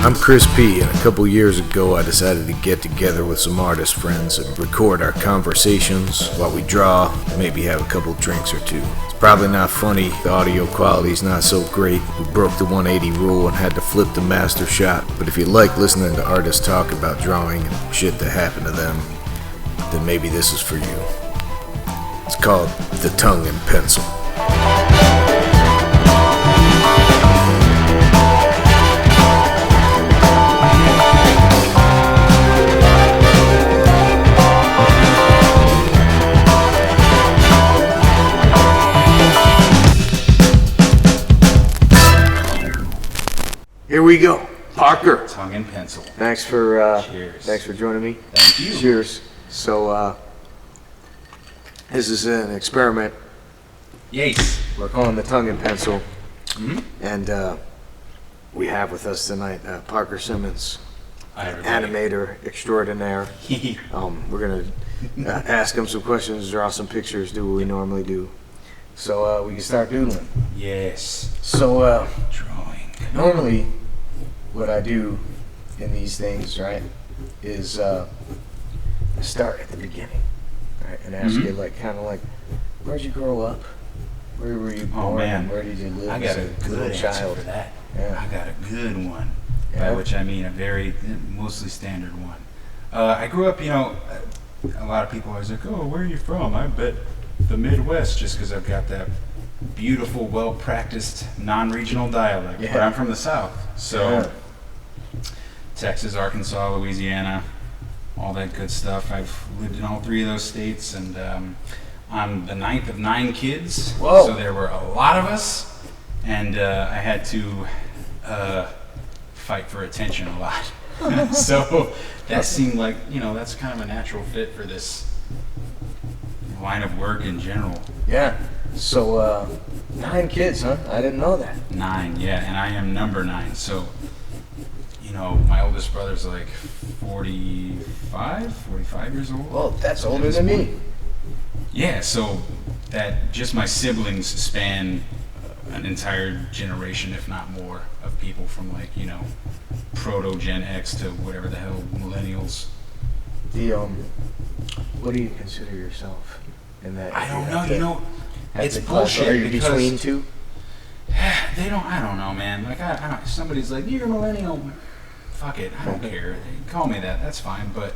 I'm Chris P, and a couple years ago I decided to get together with some artist friends and record our conversations while we draw, maybe have a couple drinks or two. It's probably not funny, the audio quality's not so great, we broke the 180 rule and had to flip the master shot, but if you like listening to artists talk about drawing and shit that happened to them, then maybe this is for you. It's called The Tongue and Pencil. Here we go. Parker. Tongue and pencil. Thanks for Cheers. Thanks for joining me. Thank you. Cheers. So this is an experiment. Yes. We're calling The Tongue and Pencil. Mm-hmm. And we have with us tonight Parker Simmons, Hi, everybody. animator extraordinaire. We're gonna ask him some questions, draw some pictures, do what we normally do. So we can start doodling. Yes. So Drawing. normally what I do in these things, right, is I start at the beginning, right, and ask you kind of like, where'd you grow up? Where were you born? Oh man, And where did you live I got as a a good little answer child? for that. Yeah. I got a good one, Yeah. by which I mean a very mostly standard one. I grew up, a lot of people always like, oh, where are you from? I bet the Midwest, just because I've got that beautiful, well-practiced, non-regional dialect. Yeah. But I'm from the South, so Yeah. Texas, Arkansas, Louisiana, all that good stuff. I've lived in all three of those states, and I'm the ninth of 9 kids. Whoa. So there were a lot of us, and I had to fight for attention a lot. So that seemed like, that's kind of a natural fit for this line of work in general. Yeah. So 9 kids, huh? I didn't know that. 9, yeah, and I am number 9. So, my oldest brother's like 45 years old. Well, that's older than me. Yeah, so that just my siblings span an entire generation, if not more, of people from proto Gen X to whatever the hell millennials. What do you consider yourself in that? I don't know. It's bullshit. bullshit. Are you because between two? They don't. I don't know, man. Like I don't. Somebody's like, you're a millennial. Fuck it. I don't care. Call me that. That's fine. But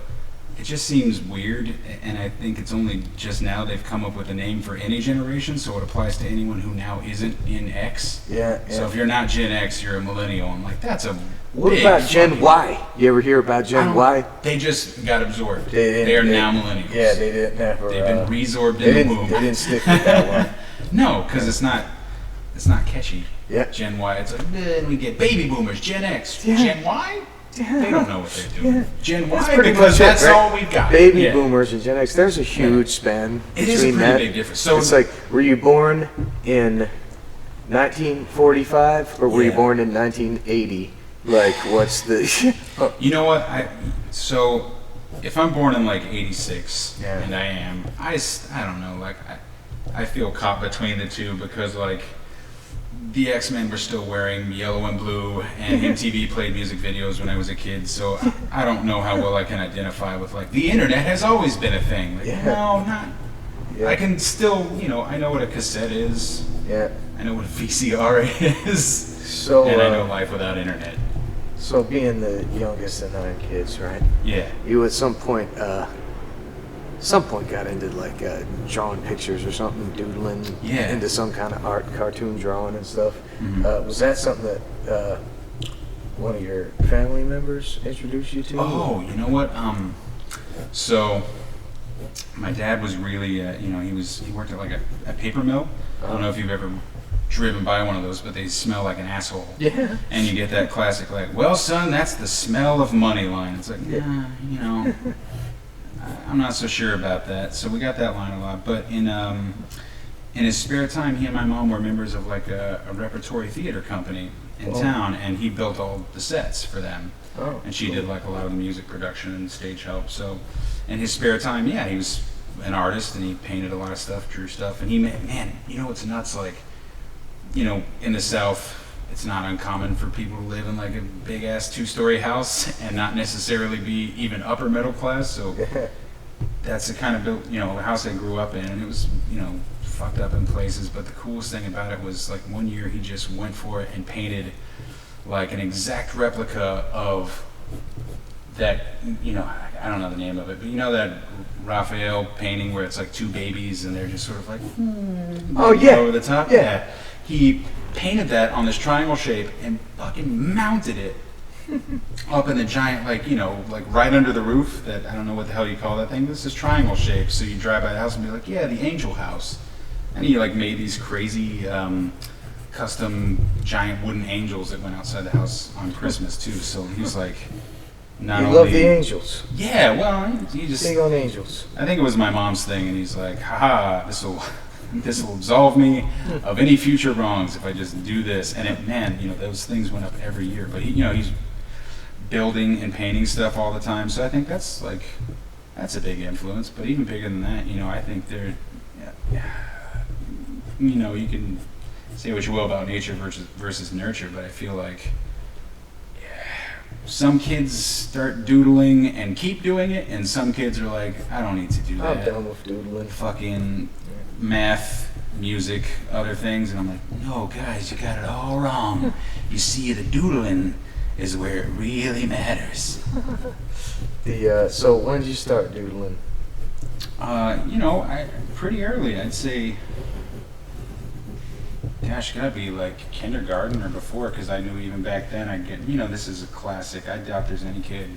it just seems weird, and I think it's only just now they've come up with a name for any generation, so it applies to anyone who now isn't in X. Yeah. So if you're not Gen X, you're a millennial. I'm like, that's a. What big about Gen fucking- Y? You ever hear about Gen Y? They just got absorbed. They They're now millennials. Yeah, they didn't ever. They've been resorbed They in the didn't. womb. They didn't stick with that one. No, because it's not catchy. Yeah. Gen Y. It's like, then we get baby boomers, Gen X, Yeah. Gen Y. Yeah. They don't know what they're doing. Yeah. Gen That's Y, pretty because much it, that's right? all we've got. Baby Yeah. boomers and Gen X. There's a huge span It is a between pretty that. big difference. So It's like, were you born in 1945 or were you Yeah. born in 1980? Like, what's the? you know what? So if I'm born in like 86, Yeah. and I am, I don't know. Like I feel caught between the two because like the X-Men were still wearing yellow and blue, and MTV played music videos when I was a kid. So I don't know how well I can identify with like the internet has always been a thing. Like, Yeah. no, not. Yeah. I can still, I know what a cassette is. Yeah. I know what a VCR is. So. And I know life without internet. So being the youngest of 9 kids, right? Yeah. You at some point got into like drawing pictures or something, doodling Yeah. into some kind of art, cartoon drawing and stuff. Mhm. Was that something that one of your family members introduced you to? Oh, you know what? So my dad was really, he worked at like a paper mill. I don't know if you've ever driven by one of those, but they smell like an asshole. Yeah. And you get that classic like, well, son, that's the smell of money line. It's like, yeah, I'm not so sure about that. So we got that line a lot. But in his spare time, he and my mom were members of like a repertory theater company in town, and he built all the sets for them. Oh, And she did like a lot of the music production and stage help. So in his spare time, yeah, he was an artist and he painted a lot of stuff, drew stuff. And he, man, you know what's nuts? Like, in the South, it's not uncommon for people to live in like a big ass 2-story house and not necessarily be even upper middle class. So that's the kind of house I grew up in, and it was fucked up in places. But the coolest thing about it was like one year he just went for it and painted like an exact replica of that. I don't know the name of it, but that Raphael painting where it's like two babies and they're just sort of like over the top. Yeah. He painted that on this triangle shape and fucking mounted it up in the giant, like right under the roof. That I don't know what the hell you call that thing. This is triangle shape, so you drive by the house and be like, yeah, the angel house. And he like made these crazy custom giant wooden angels that went outside the house on Christmas too. So he was like, not only love the angels. Yeah, well, he just big on angels. I think it was my mom's thing, and he's like, haha, this will absolve me of any future wrongs if I just do this. And those things went up every year. But he's building and painting stuff all the time. So I think that's a big influence. But even bigger than that, I think you can say what you will about nature versus nurture, but I feel like some kids start doodling and keep doing it, and some kids are like, I don't need to do that. I'm done with doodling. Fucking math, music, other things. And I'm like, no, guys, you got it all wrong. You see, the doodling is where it really matters. So when did you start doodling? Pretty early. I'd say, gosh, gotta be like kindergarten or before, because I knew even back then I'd get, this is a classic. I doubt there's any kid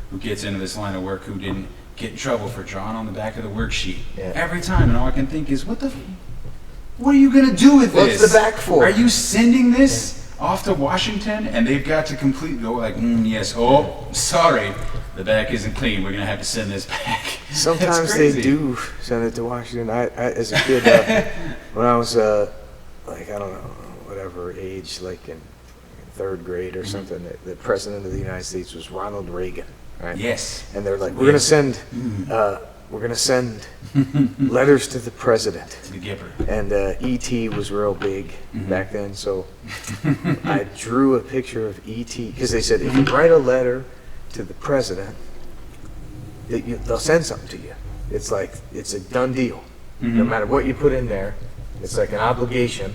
who gets into this line of work who didn't get in trouble for drawing on the back of the worksheet every time. And all I can think is, what are you gonna do with this? What's the back for? Are you sending this off to Washington? And they've got to go like, yes, oh, sorry, the back isn't clean. We're gonna have to send this back. Sometimes they do send it to Washington. I as a kid, when I was I don't know, whatever age, like in third grade or something, the president of the United States was Ronald Reagan, right? Yes. And they're like, we're gonna send letters to the president. To the Gipper. And E.T. was real big back then, so I drew a picture of E.T. because they said if you write a letter to the president, they'll send something to you. It's like it's a done deal. No matter what you put in there. It's like an obligation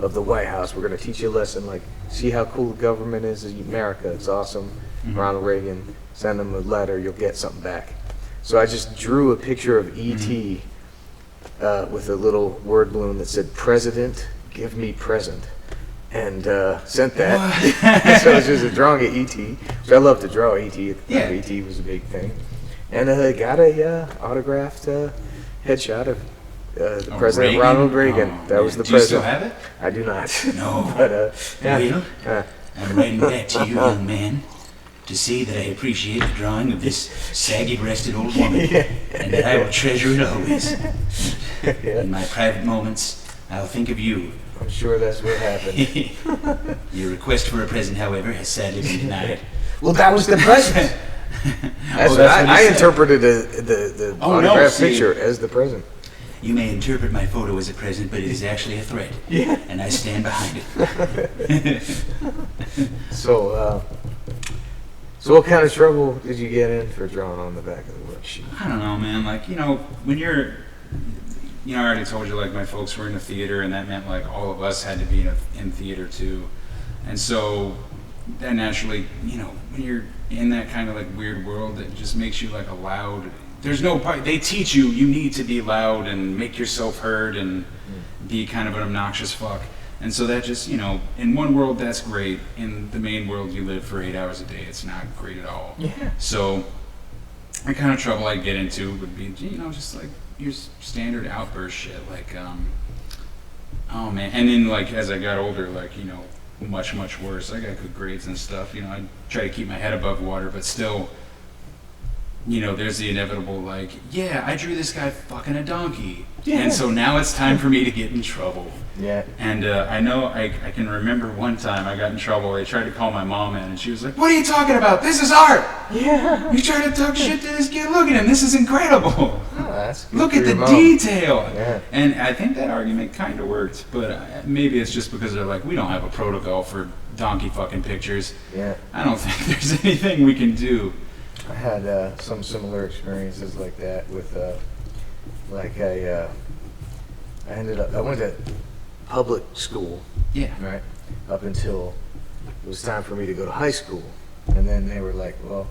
of the White House. We're going to teach you a lesson, like, see how cool the government is in America. It's awesome. Ronald Reagan, send them a letter, you'll get something back. So I just drew a picture of E.T. With a little word balloon that said, President, give me present. And sent that. So it was just a drawing of E.T. So I love to draw E.T. E.T. was a big thing. And got a autographed headshot of the President Reagan? Ronald Reagan. That was the president. Do you still president. have it? I do not. No. But I'm writing that to you, young man, to say that I appreciate the drawing of this saggy-breasted old woman, and that I will treasure it always. In my private moments, I'll think of you. I'm sure that's what happened. Your request for a present, however, has sadly been denied. Well, that was the president. I interpreted the autographed picture as the president. You may interpret my photo as a present, but it is actually a threat, and I stand behind it. So what kind of trouble did you get in for drawing on the back of the worksheet? I don't know, man. Like, when you're, I already told you, like, my folks were in the theater, and that meant, like, all of us had to be in theater, too. And so that naturally, when you're in that kind of, like, weird world that just makes you, like, a loud... There's no part. They teach you need to be loud and make yourself heard and be kind of an obnoxious fuck. And so that just, in one world that's great. In the main world you live for 8 hours a day, it's not great at all. Yeah. So the kind of trouble I'd get into would be, just like your standard outburst shit. Like, oh man. And then like as I got older, like, much, much worse. I got good grades and stuff. I try to keep my head above water, but still, there's the inevitable, like, I drew this guy fucking a donkey. Yeah. And so now it's time for me to get in trouble. Yeah. And I know I can remember one time I got in trouble. They tried to call my mom in, and she was like, what are you talking about? This is art. Yeah. You trying to talk shit to this kid? Look at him. This is incredible. that's good Look for at your the mom. detail. Yeah. And I think that argument kind of worked, but maybe it's just because they're like, we don't have a protocol for donkey fucking pictures. Yeah. I don't think there's anything we can do. I had some similar experiences like that with, I went to public school, Yeah. right, up until it was time for me to go to high school. And then they were like, well,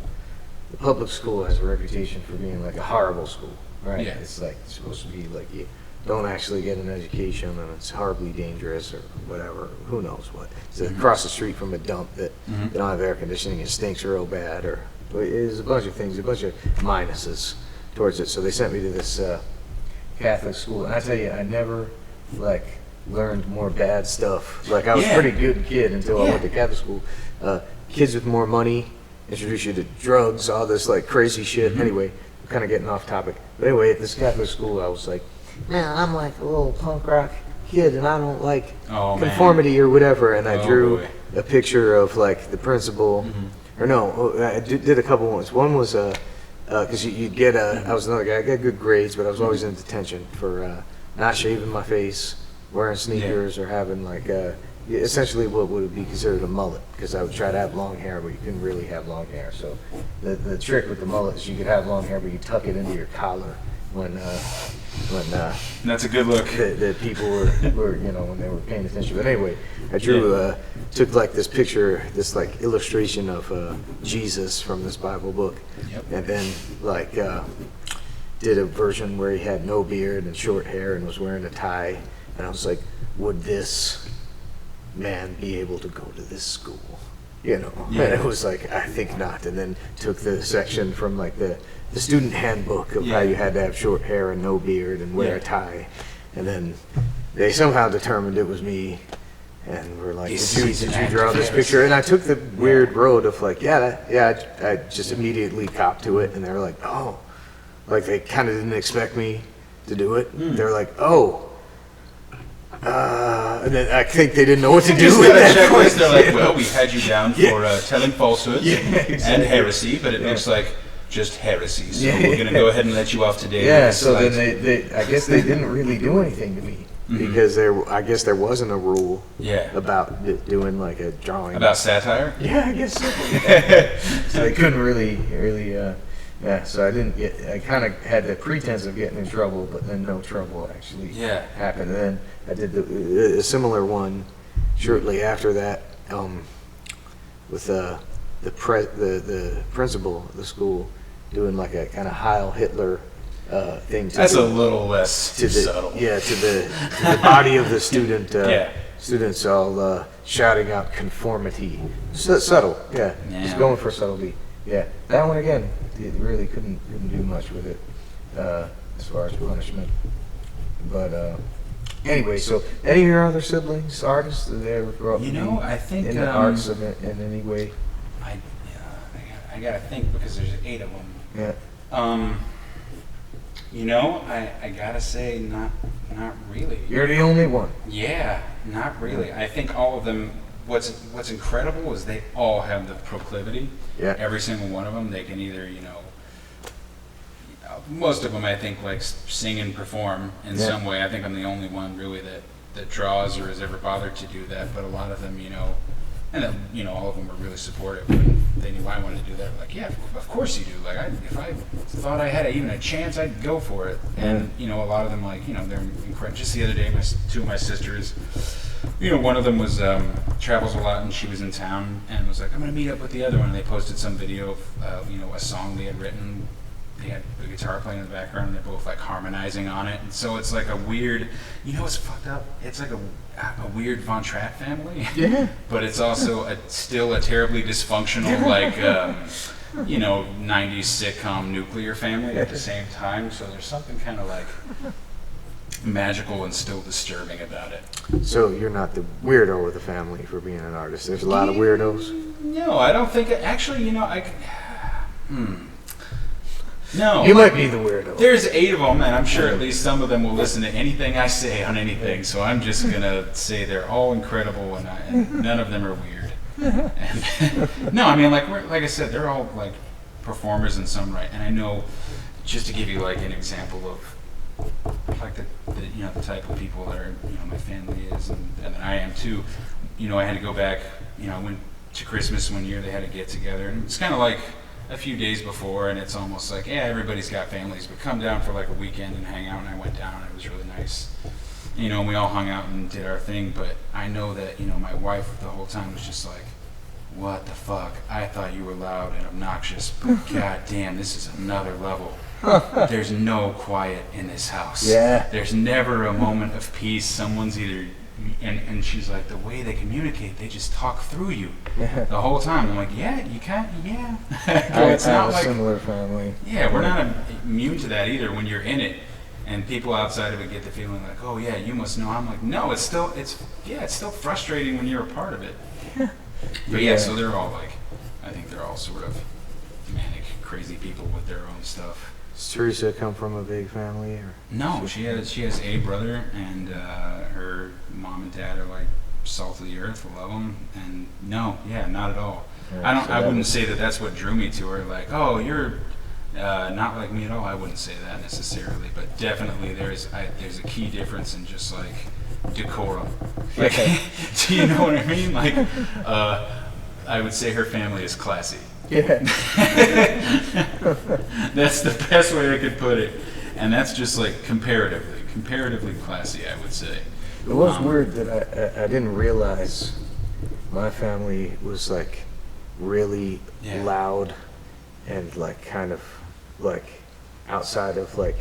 the public school has a reputation for being like a horrible school, right? Yeah. It's like supposed to be like you don't actually get an education and it's horribly dangerous or whatever. Who knows what? It's across the street from a dump that they don't have air conditioning. It stinks real bad, or there's a bunch of things, a bunch of minuses towards it. So they sent me to this Catholic school, and I tell you, I never like learned more bad stuff. Like I was a pretty good kid until I went to Catholic school. Kids with more money introduce you to drugs, all this like crazy shit. Anyway, I'm kind of getting off topic. But anyway, at this Catholic school, I was like, man, I'm like a little punk rock kid, and I don't like conformity or whatever. And I drew a picture of like the principal, or no, I did a couple ones. One was because you'd get I was another guy. I got good grades, but I was always in detention for not shaving my face, wearing sneakers, or having like essentially what would be considered a mullet, because I would try to have long hair, but you couldn't really have long hair. So the trick with the mullet is you could have long hair, but you tuck it into your collar when That's a good look. the people were when they were paying attention. But anyway, I drew took like this picture, this like illustration of Jesus from this Bible book, and then like did a version where he had no beard and short hair and was wearing a tie, and I was like, would this man be able to go to this school? And it was like, I think not. And then took the section from like the student handbook of how you had to have short hair and no beard and wear a tie, and then they somehow determined it was me, and were like, did you draw this picture? And I took the weird road of like, I just immediately copped to it, and they were like, oh, like they kind of didn't expect me to do it. They were like, oh. And then I think they didn't know what to do with that point. They're like, well, we had you down for telling falsehoods and heresy, but it looks like just heresy, so we're going to go ahead and let you off today. Yeah, so then they I guess they didn't really do anything to me, because I guess there wasn't a rule about doing like a drawing. About satire? Yeah, I guess so. So they couldn't really, so I kind of had the pretense of getting in trouble, but then no trouble actually happened. And then I did a similar one shortly after that with the principal of the school doing like a kind of Heil Hitler thing. That's a little less subtle. Yeah, to the body of the student. Students all shouting out conformity. Subtle, just going for subtlety. Yeah, that one again, it really couldn't do much with it as far as punishment. But anyway, so any of your other siblings, artists, did they ever grow up I think in the arts in any way? I gotta think, because there's 8 of them. Yeah. I gotta say, not really. You're the only one. Yeah, not really. I think all of them. What's incredible is they all have the proclivity. Yeah. Every single one of them, they can either most of them I think like sing and perform in some way. I think I'm the only one really that draws or has ever bothered to do that. But a lot of them, and then, all of them were really supportive when they knew I wanted to do that. Like, yeah, of course you do. Like, if I thought I had even a chance, I'd go for it. And a lot of them, like, they're incredible. Just the other day, 2 of my sisters, one of them was travels a lot, and she was in town and was like, I'm gonna meet up with the other one. And they posted some video of a song they had written. They had the guitar playing in the background, and they're both like harmonizing on it. And so it's like a weird, what's fucked up? It's like a weird Von Trapp family. Yeah. But it's also still a terribly dysfunctional, like, 90s sitcom nuclear family at the same time. So there's something kind of like magical and still disturbing about it. So you're not the weirdo of the family for being an artist. There's a lot of weirdos. No, I don't think. Actually, No. You might be the weirdo. There's 8 of them, and I'm sure at least some of them will listen to anything I say on anything. So I'm just gonna say they're all incredible, and none of them are weird. And, no, I mean, like I said, they're all like performers in some right. And I know, just to give you like an example of like the the type of people that are my family is and I am too. I had to go back. I went to Christmas one year. They had a get together, and it's kind of like a few days before, and it's almost like, yeah, everybody's got families, but come down for like a weekend and hang out. And I went down, and it was really nice. And we all hung out and did our thing. But I know that my wife the whole time was just like, what the fuck? I thought you were loud and obnoxious, but god damn, this is another level. There's no quiet in this house. Yeah. There's never a moment of peace. Someone's either, and she's like, the way they communicate, they just talk through you the whole time. I'm like, yeah, you can't, yeah. It's not like a similar family. Yeah, we're not immune to that either when you're in it. And people outside of it get the feeling like, oh yeah, you must know. I'm like, no, it's still frustrating when you're a part of it. But yeah, so they're all like, I think they're all sort of manic, crazy people with their own stuff. Does Teresa come from a big family, or? No, she has a brother, and her mom and dad are like salt of the earth, love them, and no, not at all. Yeah, I wouldn't say that that's what drew me to her. Like, oh, you're not like me at all. I wouldn't say that necessarily, but definitely there's a key difference in just like decorum. Like, do you know what I mean? Like, I would say her family is classy. Yeah. That's the best way I could put it, and that's just like comparatively classy, I would say. It was weird that I didn't realize my family was like really loud and like kind of like outside of like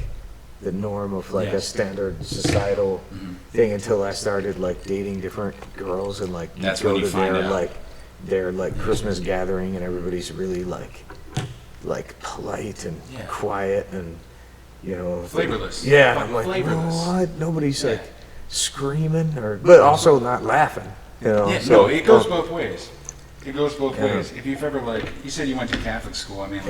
the norm of like a standard societal thing until I started like dating different girls, and like you That's go when you to find their out. their like Christmas gathering, and everybody's really like polite and quiet and Flavorless. Yeah, Fucking I'm like, flavorless. what? Nobody's like screaming but also not laughing. Yeah, so, no, it goes both ways. It goes both ways. If you've ever you said you went to Catholic school. I mean,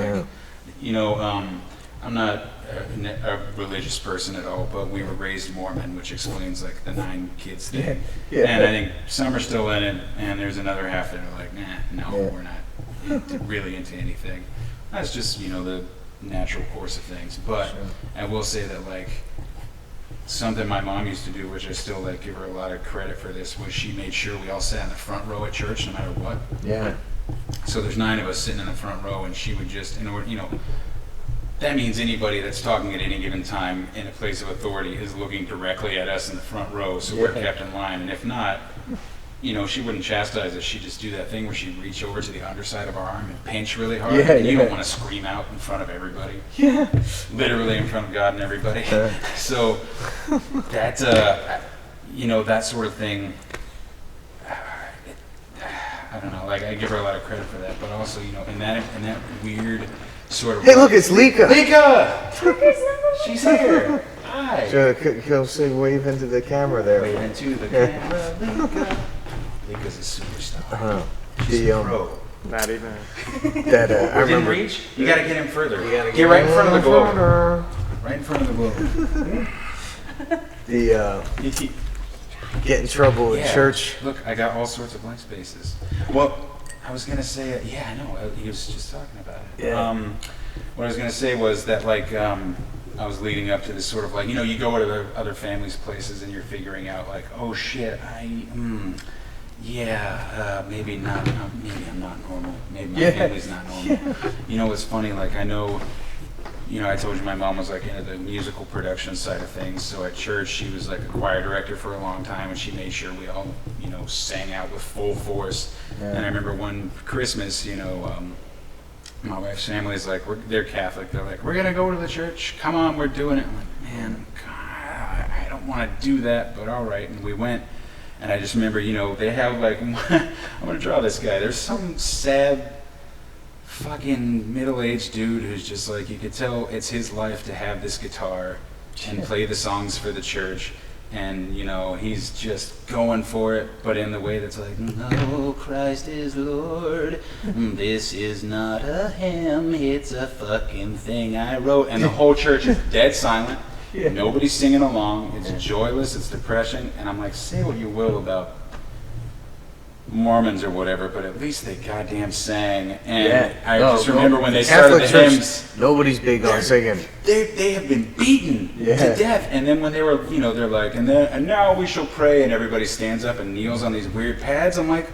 I'm not a religious person at all, but we were raised Mormon, which explains like the 9 kids thing. Yeah. And I think some are still in it, and there's another half that are like, we're not really into anything. That's just the natural course of things. But I will say that like something my mom used to do, which I still like give her a lot of credit for this, was she made sure we all sat in the front row at church no matter what. Yeah. So there's 9 of us sitting in the front row, and she would just, that means anybody that's talking at any given time in a place of authority is looking directly at us in the front row, so we're kept in line. And if not, she wouldn't chastise us. She'd just do that thing where she'd reach over to the underside of our arm and pinch really hard. And you don't want to scream out in front of everybody. Yeah. Literally in front of God and everybody. So that, that sort of thing, I don't know, like I give her a lot of credit for that, but also, in that weird sort of. Hey, look, it's Lika. Lika! She's here. Hi. Go say wave into the camera there. Wave into the camera, Lika. Lika's a superstar. She's a pro. Not even. That I Within remember. reach? You gotta get him further. You gotta Get right in front of the globe. Right in front of the globe. The get in trouble in church. Look, I got all sorts of blank spaces. Well, I was gonna say, I know. He was just talking about it. Yeah. What I was gonna say was that, like, I was leading up to this sort of like, you go to the other families' places and you're figuring out like, oh shit, maybe not. Maybe I'm not normal. Maybe my family's not normal. It's funny. Like I know. I told you my mom was like into the musical production side of things. So at church, she was like a choir director for a long time, and she made sure we all, sang out with full force. Yeah. And I remember one Christmas, my wife's family is like, they're Catholic. They're like, we're gonna go to the church. Come on, we're doing it. I'm like, man, God, I don't want to do that, but all right. And we went, and I just remember, they have like, I'm gonna draw this guy. There's some sad fucking middle-aged dude who's just like, you could tell it's his life to have this guitar and play the songs for the church, and he's just going for it, but in the way that's like, no, Christ is Lord, this is not a hymn, it's a fucking thing I wrote, and the whole church is dead silent. Nobody's singing along. It's joyless, it's depression, and I'm like, say what you will about Mormons or whatever, but at least they goddamn sang. And Yeah. I just remember when they Catholic started the Church, hymns. nobody's big on singing. They have been beaten to death, and then when they were, they're like, and now we shall pray, and everybody stands up and kneels on these weird pads. I'm like,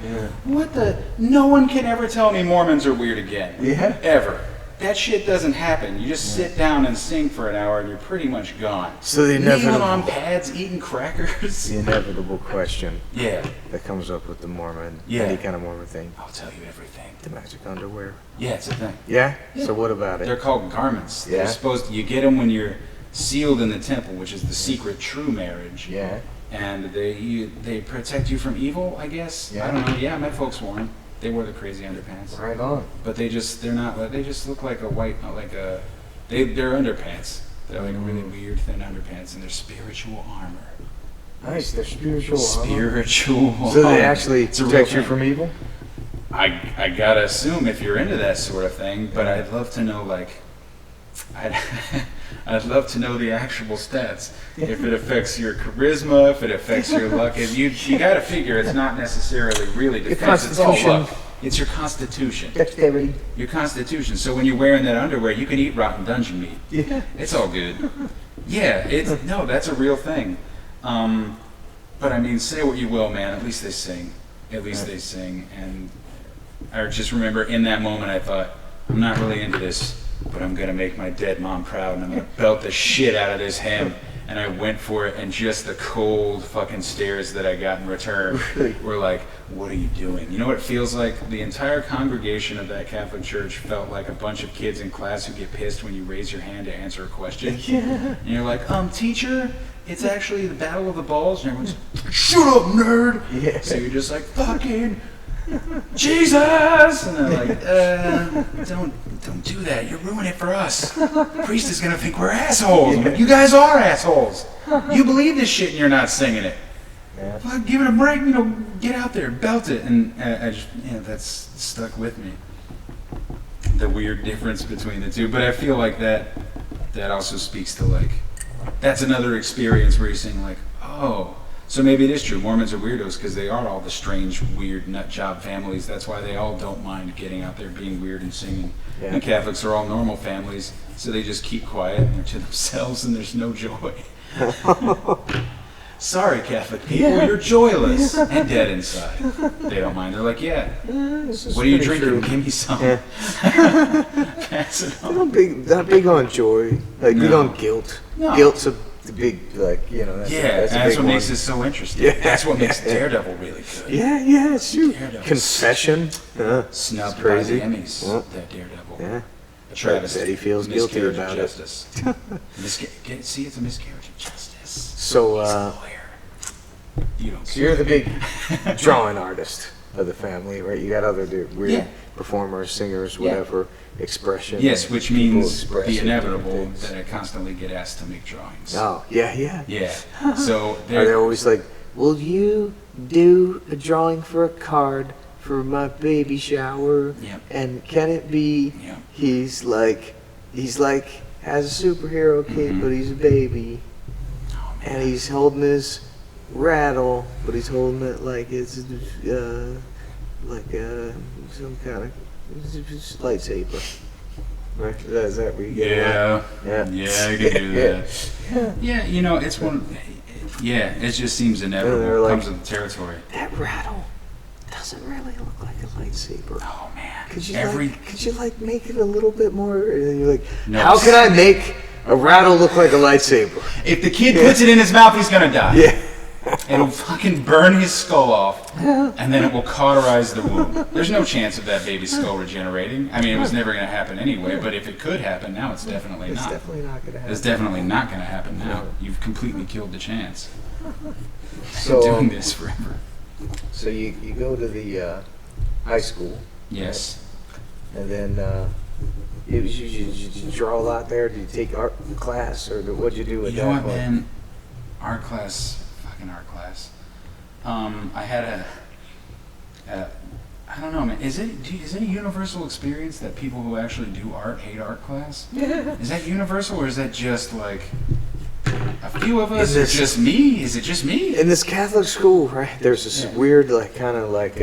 what the? No one can ever tell me Mormons are weird again. Yeah. Ever. That shit doesn't happen. You just sit down and sing for an hour, and you're pretty much gone. So the Kneeling inevitable, on pads, eating crackers. the inevitable question Yeah. that comes up with the Mormon, Yeah. any kind of Mormon thing, I'll tell you everything. the magic underwear. Yeah, it's a thing. Yeah? So what about They're it? called garments. Yeah. They're supposed to, you get them when you're sealed in the temple, which is the secret true marriage. Yeah. And they protect you from evil, I guess. Yeah. I don't know. Yeah, my folks wore them. They wore the crazy underpants. Right on. But they just look like a white, they're underpants. They're like really weird thin underpants, and they're spiritual armor. Nice, they're spiritual. Spiritual armor. So they actually It's a real protect you thing. from evil? I gotta assume if you're into that sort of thing, but I'd love to know I'd love to know the actual stats. If it affects your charisma, if it affects your luck, if you gotta figure it's not necessarily really defense. It's all constitution. luck. It's your constitution. Dexterity. Your constitution. So when you're wearing that underwear, you can eat rotten dungeon meat. Yeah. It's all good. Yeah, that's a real thing. But I mean, say what you will, man. At least they sing. At least they sing. And I just remember in that moment, I thought, I'm not really into this, but I'm gonna make my dead mom proud, and I'm gonna belt the shit out of this hymn. And I went for it, and just the cold fucking stares that I got in return were like, what are you doing? You know what it feels like? The entire congregation of that Catholic church felt like a bunch of kids in class who get pissed when you raise your hand to answer a question. Yeah. And you're like, teacher, it's actually the Battle of the Balls. And everyone's, shut up, nerd! Yeah. So you're just like, fucking Jesus! And they're like, don't do that. You're ruining it for us. The priest is going to think we're assholes. I'm like, you guys are assholes. You believe this shit and you're not singing it. Yeah. Fuck, give it a break, get out there, belt it. And I just, that's stuck with me. The weird difference between the two. But I feel like that also speaks to that's another experience where you're saying oh, so maybe it is true. Mormons are weirdos because they are all the strange, weird nut job families. That's why they all don't mind getting out there, being weird and singing. Yeah. And Catholics are all normal families, so they just keep quiet and they're to themselves and there's no joy. Sorry, Catholic people, you're joyless and dead inside. They don't mind. They're like, what are you drinking? Give me some. Yeah. Pass it They're on. not big on joy. Big No. on guilt. No. Guilt's a big, that's That's a big what one. makes it so interesting. Yeah. That's what makes Daredevil really good. Yeah, it's true. Daredevil. Confession. Snubbed by crazy. the Emmys, Yeah. that Daredevil. Yeah. A travesty. Betty feels guilty Miscarriage about of it. justice. See, it's a miscarriage of justice. So, He's a lawyer. You don't So you're the big drawing artist of the family, right? You got other weird Yeah. performers, singers, Yeah. whatever, expression. Yes, which people means expressing the inevitable different things. that I constantly get asked to make drawings. Oh, yeah. Yeah. So Are they they're always like, will you do a drawing for a card for my baby shower? Yep. And can it be Yep. he's like has a superhero cape, Mhm. but he's a baby, Oh, man. and he's holding his rattle, but he's holding it like it's some kind of lightsaber. Right? Is that where you get it? Yeah, I can do that. Yeah, it's one. Yeah, it just seems inevitable. they're It like- comes with the territory. That rattle doesn't really look like a lightsaber. Oh man, Could you make it a little bit more? And then you're like, No. how can I make a rattle look like a lightsaber? if the kid puts it in his mouth, he's gonna die. Yeah. It'll fucking burn his skull off, and then it will cauterize the wound. There's no chance of that baby's skull regenerating. I mean, it was never going to happen anyway, but if it could happen, now it's definitely It's not. definitely not going to happen. It's definitely not going to happen now. No. You've completely killed the chance. So, Doing this forever. So you go to the high school, Yes. and then you draw a lot there. Did you take art class, or what'd you do at You that know what, point? man? Art class. I had I don't know, man. Is it a universal experience that people who actually do art hate art class? Yeah. Is that universal, or is that just like A few of us, or just me? Is it just me? In this Catholic school, right, there's this weird, like, kind of like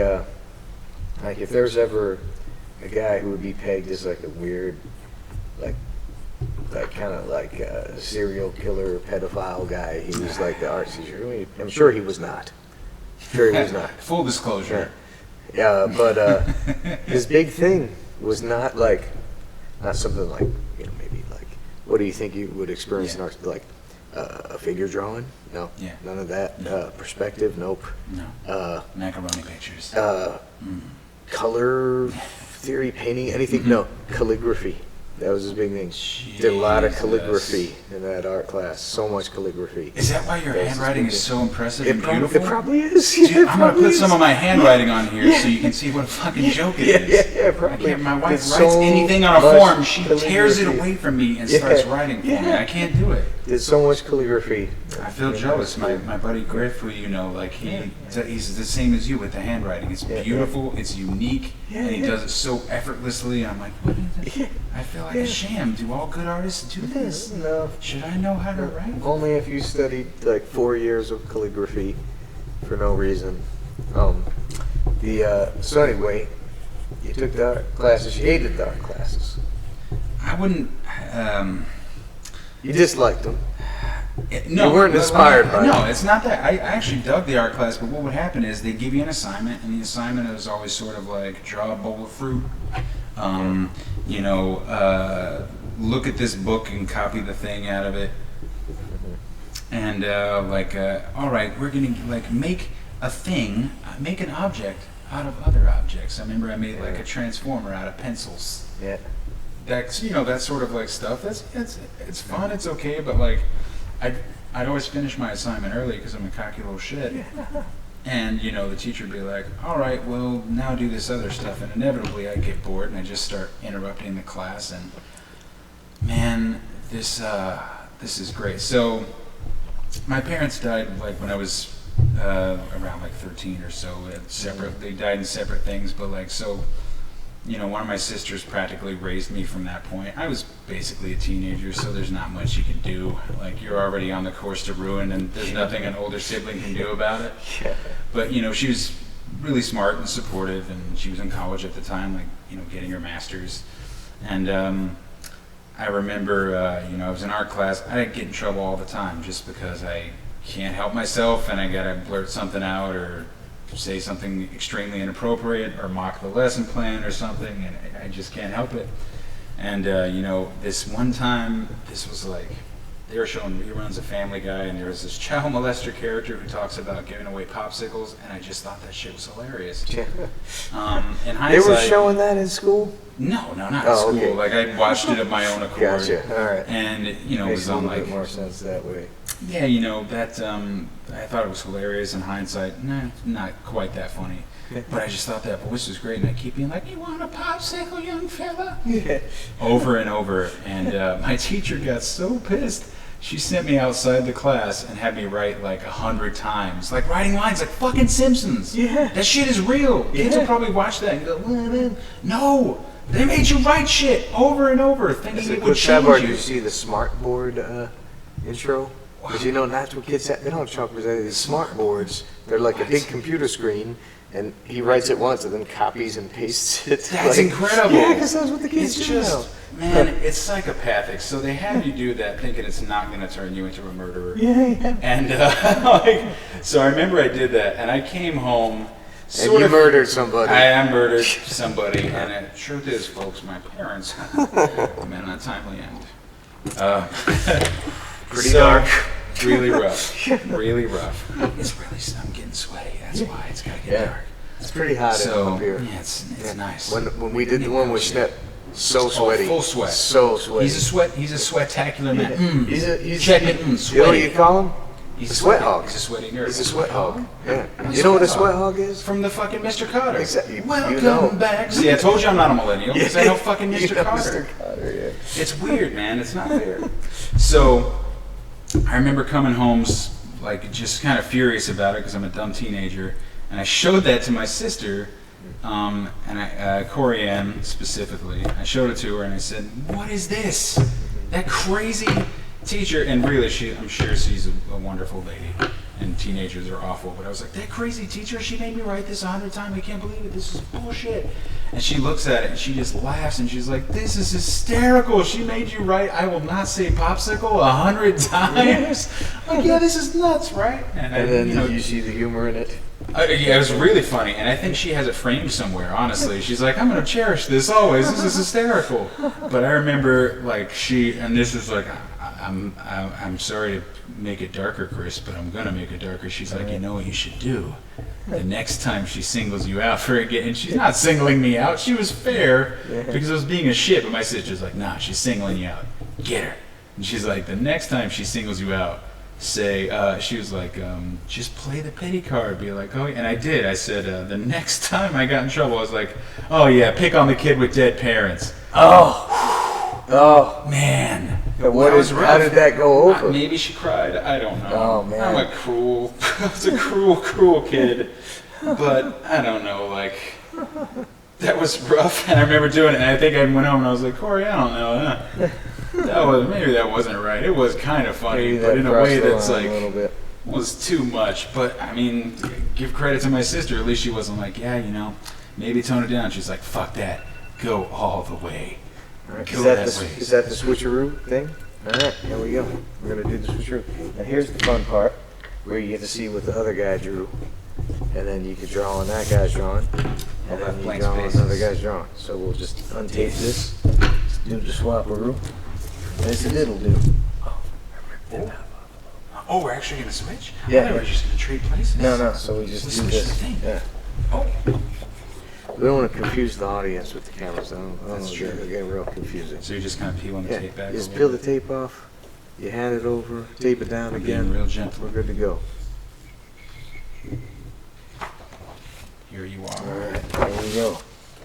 if there's ever a guy who would be pegged as like a weird, like kind of like a serial killer, pedophile guy, he was like the art teacher. I mean, I'm sure he was not. Sure he was not. Full disclosure. Yeah, but his big thing was not something like, maybe like, what do you think you would experience in art? Like a figure drawing? No. Yeah. None of that. No. Perspective? Nope. No. Macaroni pictures. Color theory, painting, anything? No. Calligraphy. That was his big thing. Did a lot of calligraphy in that art class. So much calligraphy. Is that why your handwriting is so impressive and beautiful? It probably is. Dude, I'm going to put some of my handwriting on here so you can see what a fucking joke it is. Yeah, probably. My wife writes anything on a form, she tears it away from me and starts writing for me. I can't do it. Did so much calligraphy. I feel jealous. My buddy Griff, who he's the same as you with the handwriting. It's beautiful, it's unique, and he does it so effortlessly. And I'm like, what is it? I feel like a sham. Do all good artists do this? No. Should I know how to write? Only if you studied like 4 years of calligraphy for no reason. So anyway, you took the art classes. You hated the art classes. I wouldn't. You disliked them. No, you weren't inspired by them. No, it's not that. I actually dug the art class, but what would happen is they'd give you an assignment, and the assignment was always sort of like draw a bowl of fruit. Look at this book and copy the thing out of it. And all right, we're gonna make a thing, make an object out of other objects. I remember I made like a transformer out of pencils. Yeah. That's that sort of like stuff. It's fun. It's okay, but like I'd always finish my assignment early because I'm a cocky little shit. And the teacher would be like, all right, well, now do this other stuff. And inevitably I'd get bored and I'd just start interrupting the class. And man, this is great. So my parents died like when I was around like 13 or so. They died in separate things, but like so. One of my sisters practically raised me from that point. I was basically a teenager, so there's not much you can do. Like, you're already on the course to ruin, and there's nothing an older sibling can do about it. But, she was really smart and supportive, and she was in college at the time, like, getting her master's. And I remember, I was in art class. I'd get in trouble all the time just because I can't help myself, and I gotta blurt something out or say something extremely inappropriate or mock the lesson plan or something, and I just can't help it. And this one time, this was like they were showing reruns of Family Guy, and there was this child molester character who talks about giving away popsicles, and I just thought that shit was hilarious. In hindsight, they were showing that in school? No, not in school. Okay. Like, I watched it of my own accord. Gotcha. All right. And it was on like a little bit more sense that way. Yeah, that I thought it was hilarious. In hindsight, not quite that funny. But I just thought that voice was great, and I keep being like, "You want a popsicle, young fella?" Over and over. And my teacher got so pissed. She sent me outside the class and had me write like 100 times, like writing lines like fucking Simpsons. Yeah. That shit is real. Kids will probably watch that and go, no, they made you write shit over and over, thinking it would change you. Did you see the smart board intro? Because that's what kids have. They don't have chalkboards. They have these smart boards. They're like a big computer screen. And he writes it once and then copies and pastes it. That's incredible. Yeah, because that's what the kids do now. Man, it's psychopathic. So they have you do that thinking it's not going to turn you into a murderer. Yeah. And so I remember I did that, and I came home. And you murdered somebody. I murdered somebody, and the truth is, folks, my parents met on a timely end. Pretty dark. Really rough. Really rough. It's really, I'm getting sweaty. That's why it's got to get dark. It's pretty hot up here. Yeah, it's nice. When we did the one with Schnepp, so sweaty. Full sweat. So sweaty. He's a sweat-tacular man. He's check it. Sweaty. You know what you call him? He's a sweat hog. He's a sweaty nerd. He's a sweat hog. Yeah. You know what a sweat hog is? From the fucking Mr. Carter. Exactly. Welcome back. See, I told you I'm not a millennial because I know fucking Mr. Carter. Mr. Carter, yeah. It's weird, man. It's not fair. So I remember coming home like just kind of furious about it because I'm a dumb teenager, and I showed that to my sister, and Corey Ann specifically. I showed it to her and I said, "What is this? That crazy teacher, and really, I'm sure she's a wonderful lady, and teenagers are awful, but I was like, that crazy teacher, she made me write this 100 times, I can't believe it, this is bullshit. And she looks at it, and she just laughs, and she's like, this is hysterical, she made you write, I will not say popsicle 100 times? Like, yeah, this is nuts, right? And then did you see the humor in it? Yeah, it was really funny, and I think she has it framed somewhere, honestly. She's like, I'm going to cherish this always, this is hysterical. But I remember, like, and this is like, I'm sorry to make it darker, Chris, but I'm gonna make it darker. She's like, you know what you should do? The next time she singles you out for it, and she's not singling me out. She was fair because I was being a shit. But my sister's like, nah, she's singling you out. Get her. And she's like, the next time she singles you out, say, she was like, just play the pity card. Be like, oh, and I did. I said, the next time I got in trouble, I was like, oh yeah, pick on the kid with dead parents. Oh, man. How did that go over? Maybe she cried. I don't know. Oh, man. I was a cruel kid. But I don't know, like, that was rough. And I remember doing it, and I think I went home and I was like, Corey, I don't know. Maybe that wasn't right. It was kind of funny, but in a way that's like, was too much. But I mean, give credit to my sister. At least she wasn't like, yeah, maybe tone it down. She's like, fuck that. Go all the way. All right. Is that the switcheroo thing? All right, here we go. We're going to do the switcheroo. Now here's the fun part, where you get to see what the other guy drew. And then you can draw on that guy's drawing. And then you draw on another guy's drawing. So we'll just untape this, do the swapperoo. And it's a diddle do. Oh, we're actually going to switch? Yeah. I thought we were just going to trade places. No, so we just do this. Yeah. Oh. We don't want to confuse the audience with the cameras. That's true. They're getting real confusing. So you're just kind of peeling the tape back? Just peel the tape off, you hand it over, tape it down again. Real gentle. We're good to go. Here you are. All right, here we go.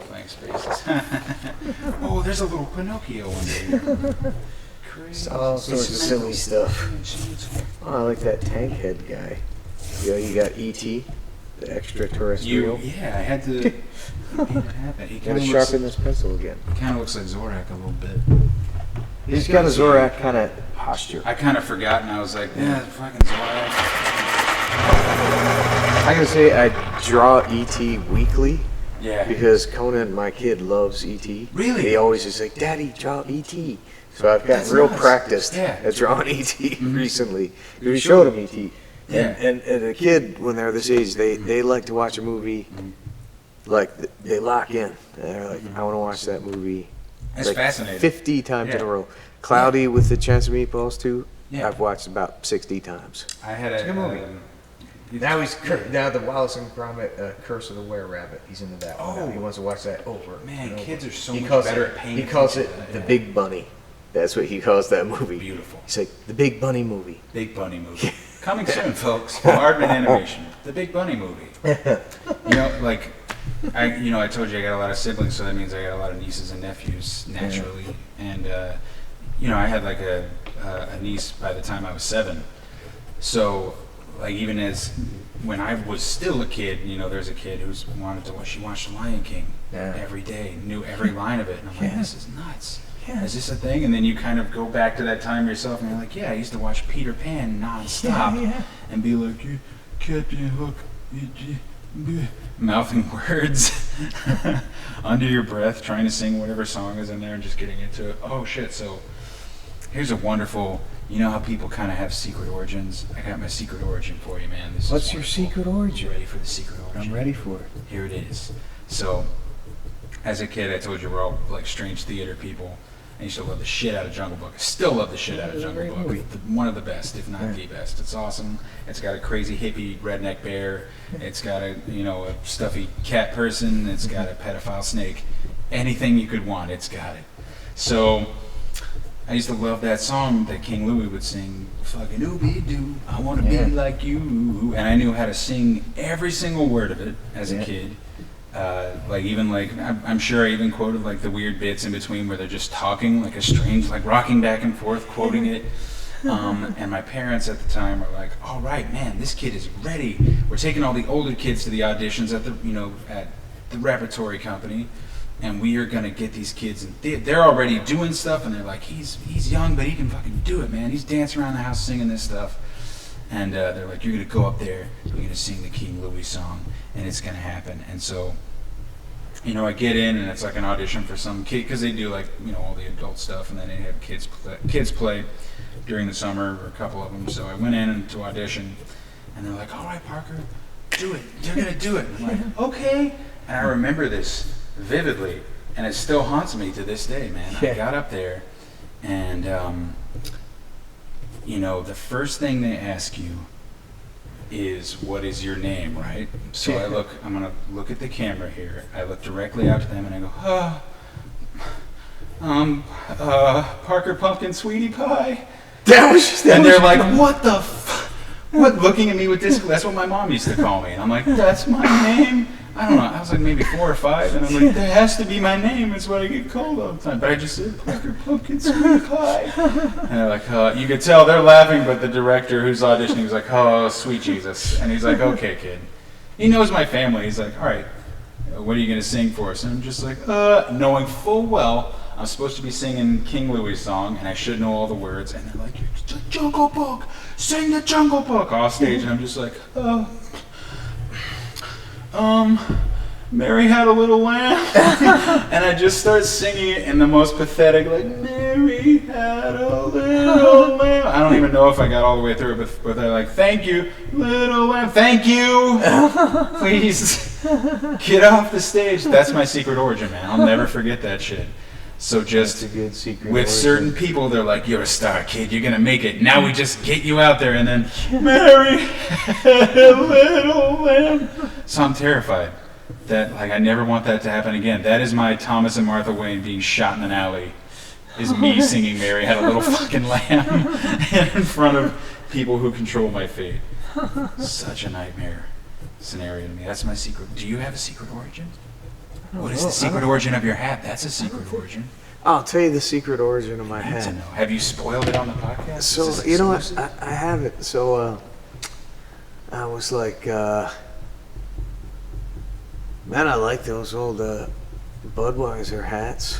Blank spaces. Oh, there's a little Pinocchio under here. Crazy. All sorts of silly stuff. Oh, I like that tank head guy. You got E.T., the extraterrestrial. I had to make it happen. He Gotta sharpen this pencil again. He kind of looks like Zorak a little bit. He's got a Zorak kind of posture. I kind of forgot, and I was like, yeah, fucking Zorak. I gotta say, I draw E.T. weekly. Yeah. Because Conan, my kid, loves E.T. Really? He always is like, Daddy, draw E.T. So I've gotten real practiced at drawing E.T. recently. We showed him E.T. And a kid, when they're this age, they like to watch a movie, like they lock in. They're like, I want to watch that movie. That's like fascinating. 50 times in a row. Cloudy with the Chance of Meatballs too. Yeah. I've watched about 60 times. I had a movie. Now the Wallace and Gromit Curse of the Were-Rabbit. He's into that one. He wants to watch that over. Man, kids are so much better at painting. He calls it the Big Bunny. That's what he calls that movie. Beautiful. He's like, the Big Bunny movie. Big Bunny movie. Coming soon, folks. From Aardman Animation. The Big Bunny movie. I told you I got a lot of siblings, so that means I got a lot of nieces and nephews, naturally. And, I had like a niece by the time I was 7. So, like, even when I was still a kid, there's a kid she watched The Lion King every day, knew every line of it. And I'm like, this is nuts. Yeah. Is this a thing? And then you kind of go back to that time yourself and you're like, I used to watch Peter Pan nonstop and be like, Captain Hook, mouthing words under your breath, trying to sing whatever song is in there and just getting into it. Oh shit, so here's a wonderful, how people kind of have secret origins? I got my secret origin for you, man. What's your secret origin? You ready for the secret origin? I'm ready for it. Here it is. So, as a kid, I told you we're all like strange theater people. I used to love the shit out of Jungle Book. I still love the shit out of Jungle Book. One of the best, if not the best. It's awesome. It's got a crazy hippie redneck bear. It's got a stuffy cat person. It's got a pedophile snake. Anything you could want, it's got it. So I used to love that song that King Louie would sing. Fucking ooby-doo, I want to be like you. And I knew how to sing every single word of it as a kid. I'm sure I even quoted like the weird bits in between where they're just talking like a strange, like rocking back and forth, quoting it. And my parents at the time were like, all right, man, this kid is ready. We're taking all the older kids to the auditions at the repertory company. and we are gonna get these kids, and they're already doing stuff, and they're like, he's young, but he can fucking do it, man. He's dancing around the house singing this stuff, and they're like, you're gonna go up there, you're gonna sing the King Louis song, and it's gonna happen. And so, you know, I get in, and it's like an audition for some kid, because they do like, you know, all the adult stuff, and then they have kids play during the summer, or a couple of them. So I went in to audition, and they're like, all right, Parker, do it. You're gonna do it. I'm like, okay. And I remember this vividly, and it still haunts me to this day, man. I got up there, and you know, the first thing they ask you is, what is your name, right? So I'm gonna look at the camera here. I look directly out to them, and I go, Parker Pumpkin Sweetie Pie. And they're like, what the what? Looking at me with this, that's what my mom used to call me. And I'm like, that's my name? I don't know, I was like maybe 4 or 5, and I'm like, that has to be my name, it's what I get called all the time. But I just said, Parker Pumpkin Sweetie Pie. And they're like, you could tell they're laughing, but the director who's auditioning was like, oh, sweet Jesus. And he's like, okay, kid. He knows my family. He's like, all right, what are you going to sing for us? And I'm just like, knowing full well I'm supposed to be singing King Louis' song, and I should know all the words. And they're like, it's the Jungle Book, sing the Jungle Book off stage. And I'm just like, Mary Had a Little Lamb. And I just start singing it in the most pathetic, like, Mary had a little lamb. I don't even know if I got all the way through it, but they're like, thank you, little lamb, thank you. Please get off the stage. That's my secret origin, man. I'll never forget that shit. So just That's a good secret with origin. certain people, they're like, you're a star, kid. You're going to make it. Now we just get you out there. And then, Mary had a little lamb. So I'm terrified that, like, I never want that to happen again. That is my Thomas and Martha Wayne being shot in an alley, is me singing Mary Had a Little Fucking Lamb in front of people who control my fate. Such a nightmare scenario to me. That's my secret. Do you have a secret origin? What is the secret origin of your hat? That's a secret origin. I'll tell you the secret origin of my I need to hat. know. Have you spoiled it on the podcast? So, Is this you know what? exclusive? I haven't. So, I was like, man, I like those old Budweiser hats.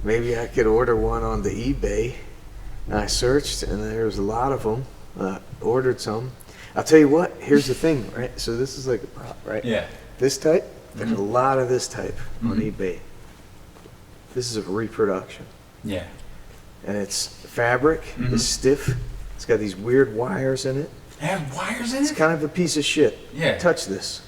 Maybe I could order one on the eBay. And I searched, and there was a lot of them. Ordered some. I'll tell you what. Here's the thing, right? So this is like a prop, right? Yeah. This type. There's a lot of this type on eBay. This is a reproduction. Yeah. And it's fabric. It's stiff. It's got these weird wires in it. They have wires in It's it? kind of a piece of shit. Yeah. Touch this.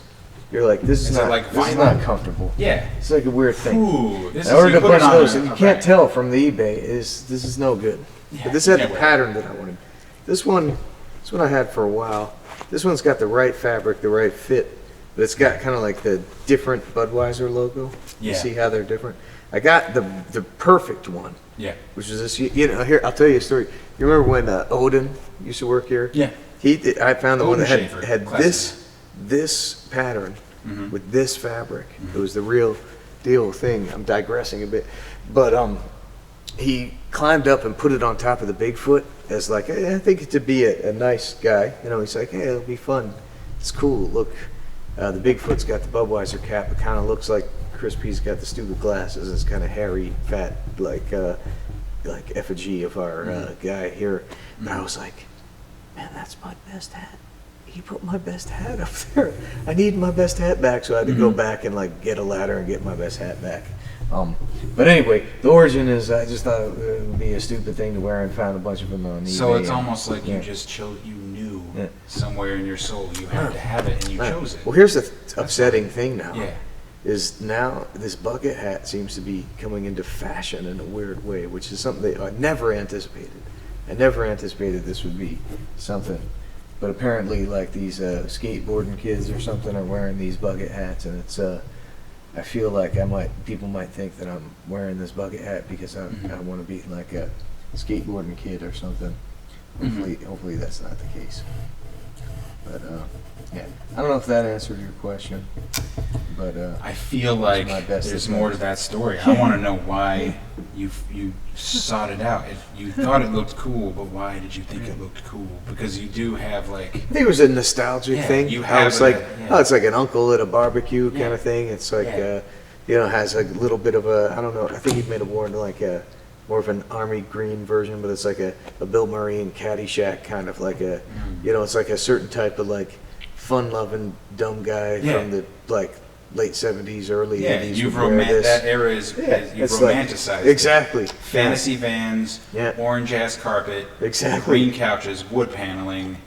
You're like, this is Is it not like this is vinyl? not comfortable. Yeah. It's like a weird thing. Ooh. This In order you to put it punch on those, a- and you a can't rack. tell from the eBay, this is no good. Yeah, But this had you the can't pattern that I wanted. This one I had for a while. This one's got the right fabric, the right fit, but it's got kind of like the different Budweiser logo. You Yeah. see how they're different? I got the perfect one, Yeah. which is this. You know, here I'll tell you a story. You remember when Odin used to work here? Yeah. I found the one that Odin Schaefer, had classic. this pattern Mhm. with this fabric. It was the real deal thing. I'm digressing a bit, but he climbed up and put it on top of the Bigfoot as like, I think to be a nice guy. You know, he's like, hey, it'll be fun. It's cool. Look, the Bigfoot's got the Budweiser cap. It kind of looks like Crispy's got the stupid glasses. It's kind of hairy, fat, like effigy of our guy here. But I was like, man, that's my best hat. He put my best hat up there. I need my best hat back, so I had to go back and like get a ladder and get my best hat back. But anyway, the origin is I just thought it would be a stupid thing to wear and found a bunch of them on eBay. So it's and- almost like you yeah. just chose, you knew Yeah. somewhere in your soul you had to have it, and you Right. chose it. Well, here's the upsetting thing now. Yeah. Is now this bucket hat seems to be coming into fashion in a weird way, which is something that I never anticipated. I never anticipated this would be something. But apparently, like these skateboarding kids or something are wearing these bucket hats, and it's I feel like people might think that I'm wearing this bucket hat because I want to be like a skateboarding kid or something. Hopefully that's not the case. But yeah, I don't know if that answered your question, but I feel my like best there's attempt. more to that story. I want to know why you sought it out. If you thought it looked cool, but why did you think it looked cool? Because you do have like, I think it was a nostalgic Yeah, thing. you I have was like, yeah. oh, it's like an uncle at a barbecue kind Yeah. of thing. It's like, Yeah. you know, has a little bit of a, I don't know, I think he made it more into like a, more of an army green version, but it's like a Bill Murray and Caddyshack kind of like a, you know, it's like a certain type of like fun-loving dumb guy from the like late 70s, early 80s. You've that era is you've romanticized like, exactly. Fantasy vans, orange ass carpet, green couches, wood paneling,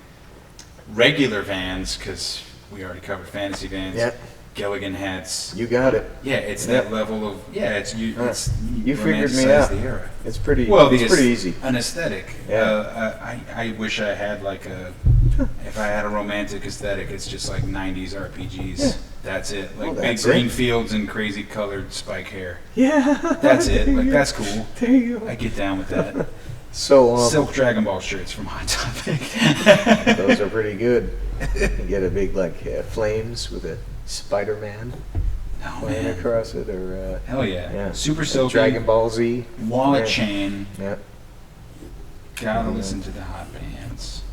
regular vans because we already covered fantasy vans. Gilligan hats. You got it. Yeah, it's that level of it's you. It's you figured me out. The era. It's pretty. Well, it's pretty easy. An aesthetic. I wish I had like a. If I had a romantic aesthetic, it's just like '90s RPGs. Yeah. That's it. Like big green fields and crazy colored spike hair. Yeah. That's it. Like that's cool. There you go. I get down with that. So silk Dragon Ball shirts from Hot Topic. Those are pretty good. You get a big like flames with a Spider-Man flying across it, or hell yeah, super silky, Dragon Ball Z, wallet chain. Yeah. Gotta listen to the hot bands.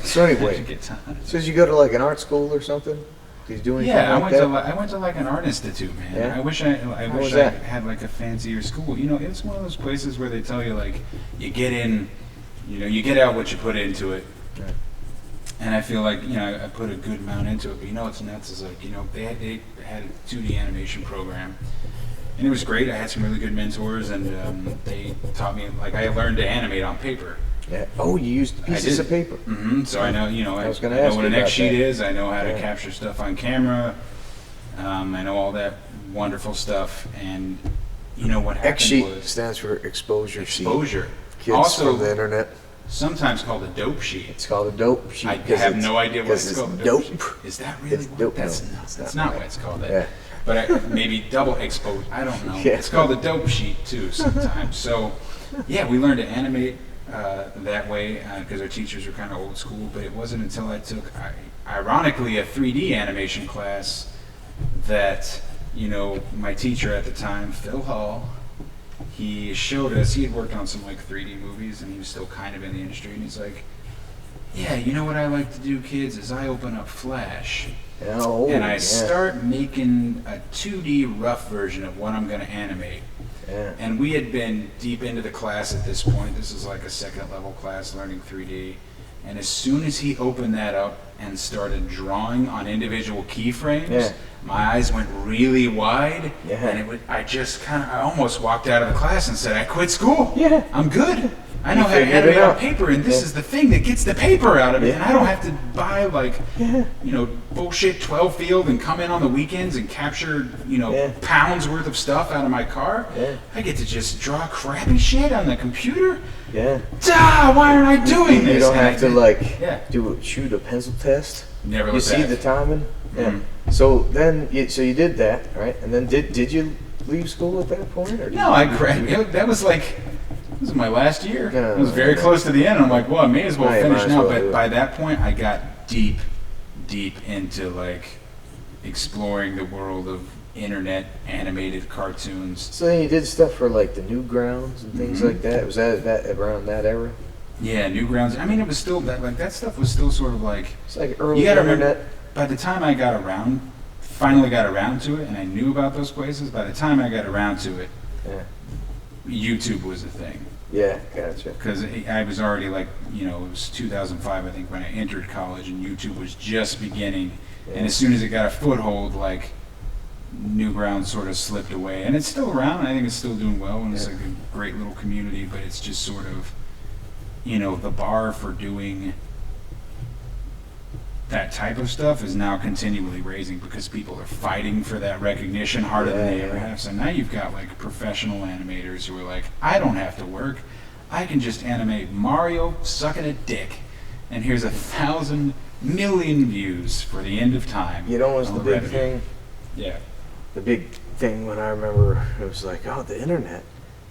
So anyway, so did you go to like an art school or something? Did you do anything like that? I went to like an art institute, man. Yeah? I wish I had like a fancier school. You know, it's one of those places where they tell you like you get in, you know, you get out what you put into it. Right. And I feel like, you know, I put a good amount into it, but you know what's nuts is like, you know, they had a 2D animation program, and it was great. I had some really good mentors, and they taught me, like, I learned to animate on paper. Yeah. Oh, you used pieces of paper. Mm-hmm. So I know, you know, I know what an X sheet is. I know how to capture stuff on camera. I know all that wonderful stuff, and you know what happened X sheet stands for exposure sheet. Exposure. Kids also, from the internet. Sometimes called a dope sheet. It's called a dope sheet. I have no idea what it's called. Dope. Is that really? Dope. That's not what it's called. Yeah. But maybe double exposed. I don't know. Yeah. It's called a dope sheet too sometimes. So, yeah, we learned to animate that way because our teachers were kind of old school. But it wasn't until I took, ironically, a 3D animation class that, you know, my teacher at the time, Phil Hall, he showed us, he had worked on some like 3D movies and he was still kind of in the industry, and he's like, yeah, you know what I like to do, kids, is I open up Flash and I start making a 2D rough version of what I'm going to animate. Yeah. And we had been deep into the class at this point. This is like a second level class learning 3D. And as soon as he opened that up and started drawing on individual keyframes, my eyes went really wide, and I almost walked out of the class and said, I quit school. Yeah. I'm good. I know how to animate on paper, and this is the thing that gets the paper out of it, and I don't have to buy like, you know, bullshit 12 field and come in on the weekends and capture, you know, pounds worth of stuff out of my car. Yeah. I get to just draw crappy shit on the computer. Yeah. Duh, why aren't I doing this? You don't have to shoot a pencil test. Never. You see the timing. Yeah. So then, you did that, right? And then did you leave school at that point? Or no, I graduated. That was like. This is my last year. It was very close to the end. I'm like, well, I may as well finish now. But by that point, I got deep into like exploring the world of internet animated cartoons. So then you did stuff for like the Newgrounds and things like that. Was that around that era? Yeah, Newgrounds. I mean, it was still that stuff was still sort of like. It's like early internet. Remember, by the time I finally got around to it, and I knew about those places. By the time I got around to it, YouTube was a thing. Yeah, gotcha. Because I was already like, you know, it was 2005, I think, when I entered college, and YouTube was just beginning. Yeah. And as soon as it got a foothold, like, Newgrounds sort of slipped away. And it's still around. I think it's still doing well, and it's like a great little community, but it's just sort of, you know, the bar for doing that type of stuff is now continually raising because people are fighting for that recognition harder than they ever have. So now you've got like professional animators who are like, I don't have to work. I can just animate Mario sucking a dick, and here's 1,000 million views for the end of time. You know what's the big thing? Yeah. The big thing when I remember it was like, oh, the internet.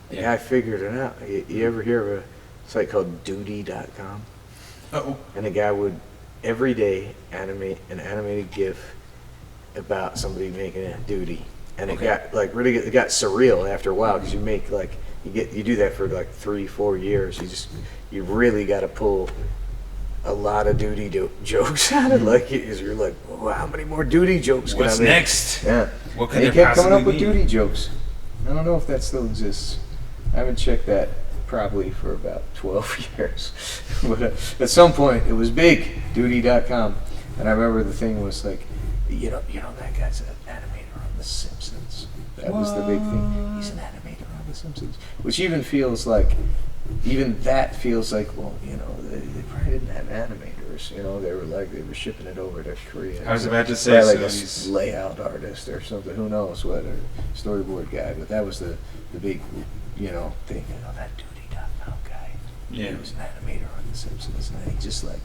The guy figured it out. You ever hear of a site called duty.com? Uh-oh. And the guy would every day animate an animated GIF about somebody making a duty, and it got like really, it got surreal after a while because you make like you do that for like 3-4 years. You really got to pull a lot of duty jokes sounded like it, because you're like, well, how many more duty jokes can I What's make? next? Yeah. What could And he there kept coming up possibly with be? duty jokes. I don't know if that still exists. I haven't checked that probably for about 12 years. But at some point, it was big, duty.com. And I remember the thing was like, you know that guy's an animator on The Simpsons. That was the big thing. He's an animator on The Simpsons. Which even feels like, well, they probably didn't have animators. They were shipping it over to Korea. I was about to say, Probably so like he's- a layout artist or something. Who knows what, or storyboard guy. But that was the big, thing. That duty.com guy. Yeah. He was an animator on The Simpsons, and then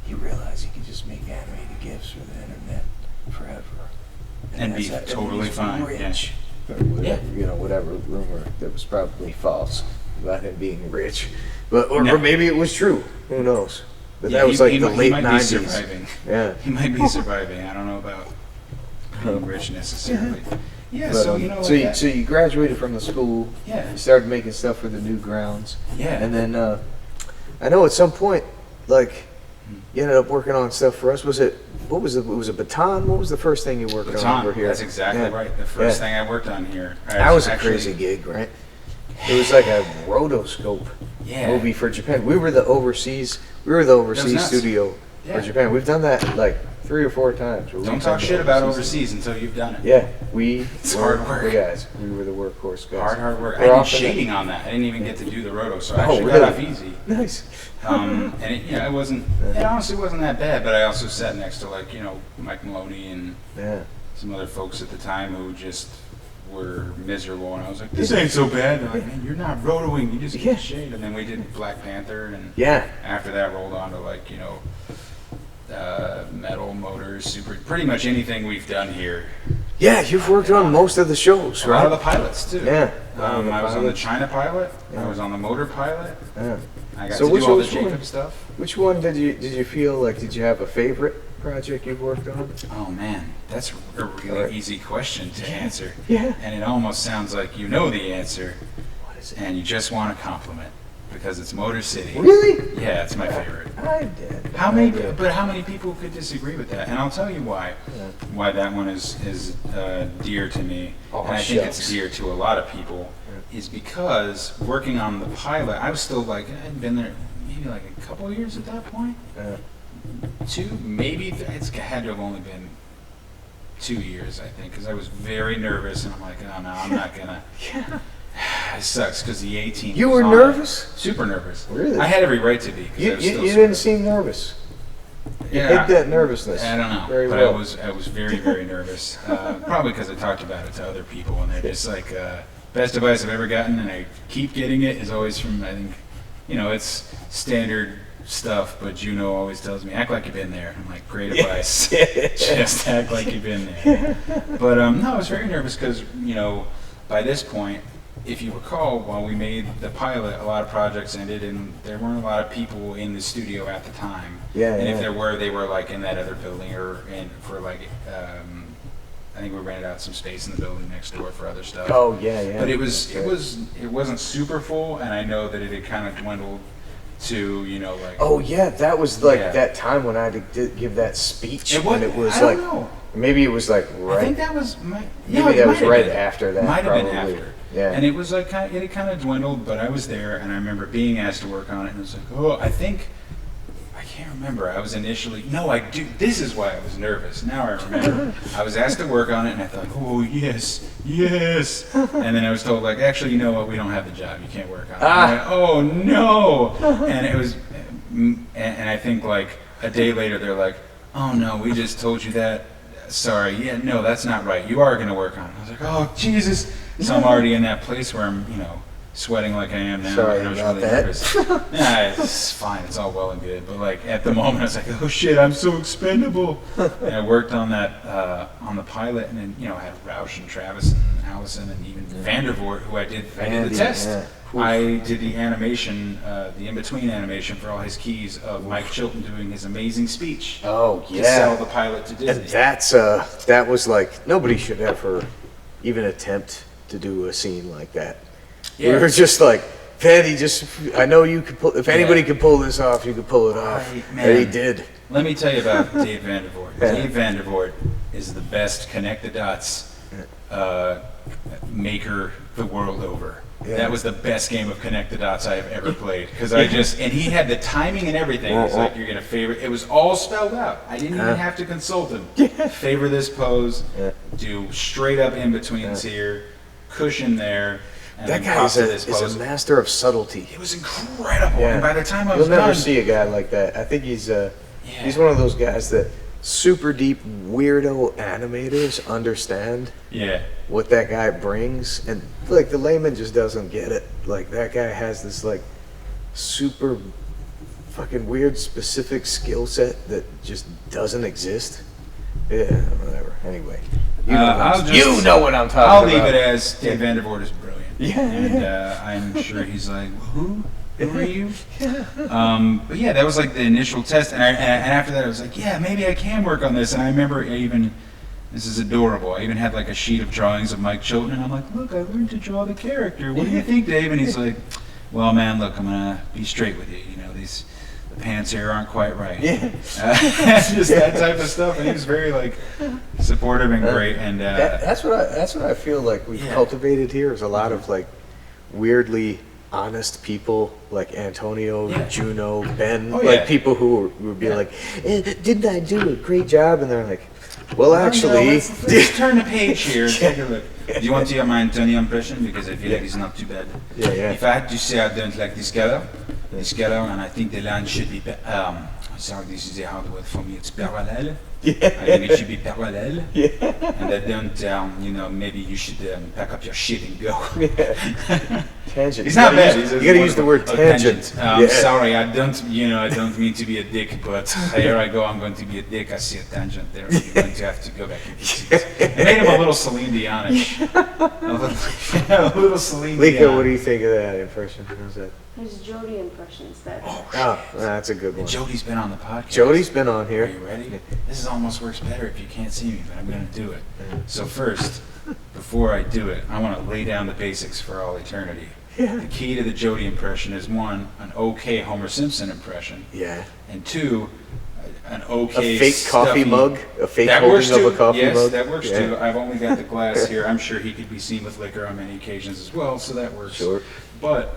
he realized he could just make animated GIFs for the internet forever. And be that's totally he's fine, Rich. yeah. Or whatever, whatever rumor that was probably false about him being rich. But or maybe it was true. Who knows? But that was like the late might be 90s. surviving. Yeah. He might be surviving. I don't know about being rich necessarily. Yeah, But, so you know. so you graduated from the school. Yeah. You started making stuff for the new grounds. Yeah. And then I know at some point, like, you ended up working on stuff for us. It was a Baton? What was the first thing you worked on over here? That's exactly Yeah. right. The first thing I worked on here. That was a actually- crazy gig, right? It was like a rotoscope Yeah. movie for Japan. We were the overseas nuts. studio Yeah. for Japan. We've done that like 3 or 4 times. where Don't we've talk done shit about overseas. overseas until you've done it. Yeah, It's were hard work. the guys. We were the workhorse guys. Hard work. We're I did often- shading on that. I didn't even get to do the roto, so I Oh, actually really? got off easy. Nice. And it honestly wasn't that bad, but I also sat next to Mike Maloney and Yeah. some other folks at the time who just were miserable, and I was like, this ain't so bad. They're like, man, you're not rotoing, you just Yeah. get shade. And then we did Black Panther, and Yeah. after that rolled on to metal, motors, pretty much anything we've done here. Yeah, you've worked on most of the shows, A lot of the right? pilots too. Yeah. I was on the pilots. China pilot. Yeah. I was on the motor pilot. Yeah. I got So to which do all the was one? Jacob stuff. Which one did you feel like? Did you have a favorite project you've worked on? Oh man, that's a really Alright. easy question to answer. Yeah. And it almost sounds like you know the answer, What is it? and you just want a compliment because it's Motor City. Really? Yeah, it's my favorite. I did. How I many? did. But how many people could disagree with that? And I'll tell you why. Yeah. Why that one is dear to me, Oh, and I think shucks. it's dear to a lot of people, is because working on the pilot, I was still I hadn't been there maybe like a couple of years at that point. Yeah. 2, maybe it's had to have only been 2 years, I think, because I was very nervous, and I'm like, oh no, I'm not gonna. Yeah. It sucks because the 18. You was were on it. nervous? Super nervous. Really? I had every right to be. 'Cause I You was still didn't super- seem nervous. You Yeah. hid that nervousness. I don't know, Very but well. I was very very nervous. Probably because I talked about it to other people, and they're just like, best advice I've ever gotten, and I keep getting it, is always from I think, it's standard stuff, but Juno always tells me, act like you've been there. I'm like, great advice. Just act like you've been there. But no, I was very nervous because by this point, if you recall, while we made the pilot, a lot of projects ended, and there weren't a lot of people in the studio at the time. Yeah, And yeah. if there were, they were in that other building, or for I think we rented out some space in the building next door for other stuff. Oh yeah, yeah. But it That's right. wasn't super full, and I know that it had kind of dwindled to Oh yeah, that was like Yeah. that time when I had to give that speech, It was- and it was I don't like know. maybe it was like I think right. that was Maybe that was right after that. Might have probably. been after. Yeah. And it was it had kind of dwindled, but I was there, and I remember being asked to work on it, and it was like, I can't remember. I was initially, no, I do. This is why I was nervous. Now I remember. I was asked to work on it, and I thought, oh yes, yes. And then I was told, actually, you know what? We don't have the job. You can't work on it. Ah. And I went, oh no! And it was, and I think a day later, they're like, oh no, we just told you that. Sorry, yeah, no, that's not right. You are going to work on it. I was like, oh Jesus! So I'm already in that place where I'm, sweating like I am now. Sorry and I was about really that. nervous. Nah, it's fine. It's all well and good. But at the moment, I was like, oh shit, I'm so expendable. And I worked on that on the pilot, and then I had Roush and Travis and Allison and even Vandervoort, who I did the Andy, test. yeah. I did the animation, the in-between animation for all his keys of Mike Chilton doing his amazing speech Oh to sell yeah. the pilot to Disney. And that was like nobody should ever even attempt to do a scene like that. Yeah. We were just like, I know you could pull. If anybody could pull this off, you could pull it off. Man. And he did. Let me tell you about Dave Vandervoort. Dave Vandervoort is the best connect the dots maker the world over. Yeah. That was the best game of connect the dots I have ever played. Because and he had the timing and everything. He's like, you're going to favor. It was all spelled out. I didn't even have to consult him. Favor this pose, do straight up in betweens here, cushion there. And That guy is a master of subtlety. It was incredible. Yeah. And by the time I was You'll never done, see a guy like that. I think he's one of those guys that super deep weirdo animators understand what that guy brings, and like the layman just doesn't get it. Like that guy has this like super fucking weird specific skill set that just doesn't exist. Yeah, whatever. Anyway, you know what I'm talking about. I'll leave it as Dave Vandervoort is brilliant. Yeah. And I'm sure he's like, who are you? But yeah, that was like the initial test, and after that I was like, yeah, maybe I can work on this. And I remember this is adorable. I even had like a sheet of drawings of Mike Chilton, and I'm like, look, I learned to draw the character. What do you think, Dave? And he's like, well, man, look, I'm gonna be straight with you. You know, the pants here aren't quite right. Yeah. Just that type of stuff. And he was very like supportive and great. And that's what I feel like we've cultivated here is a lot of like weirdly honest people like Antonio, Juno, Ben, people who would be like, didn't I do a great job? And they're like, well, actually, let's turn the page here and take a look. Do you want to hear my Antonio impression? Because I feel like it's not too bad. If I had to say I don't like this color, and I think the line should be, sorry, this is a hard word for me, it's parallel. I think it should be parallel. And I don't, maybe you should pack up your shit and go. Tangent. It's not bad. You gotta use the word tangent. Sorry, I don't mean to be a dick, but here I go, I'm going to be a dick. I see a tangent there. You're going to have to go back and fix it. It made him a little Celine Dion-ish. A little Celine Dion. Lika, what do you think of that impression? How's that? There's Jody impressions that. That's a good one. Jody's been on the podcast. Jody's been on here. Are you ready? This almost works better if you can't see me, but I'm going to do it. So first, before I do it, I want to lay down the basics for all eternity. The key to the Jody impression is one, an okay Homer Simpson impression. And two, an okay a fake coffee mug, a fake holding of a coffee mug. Yes, that works too. I've only got the glass here. I'm sure he could be seen with liquor on many occasions as well, so that works. Sure. But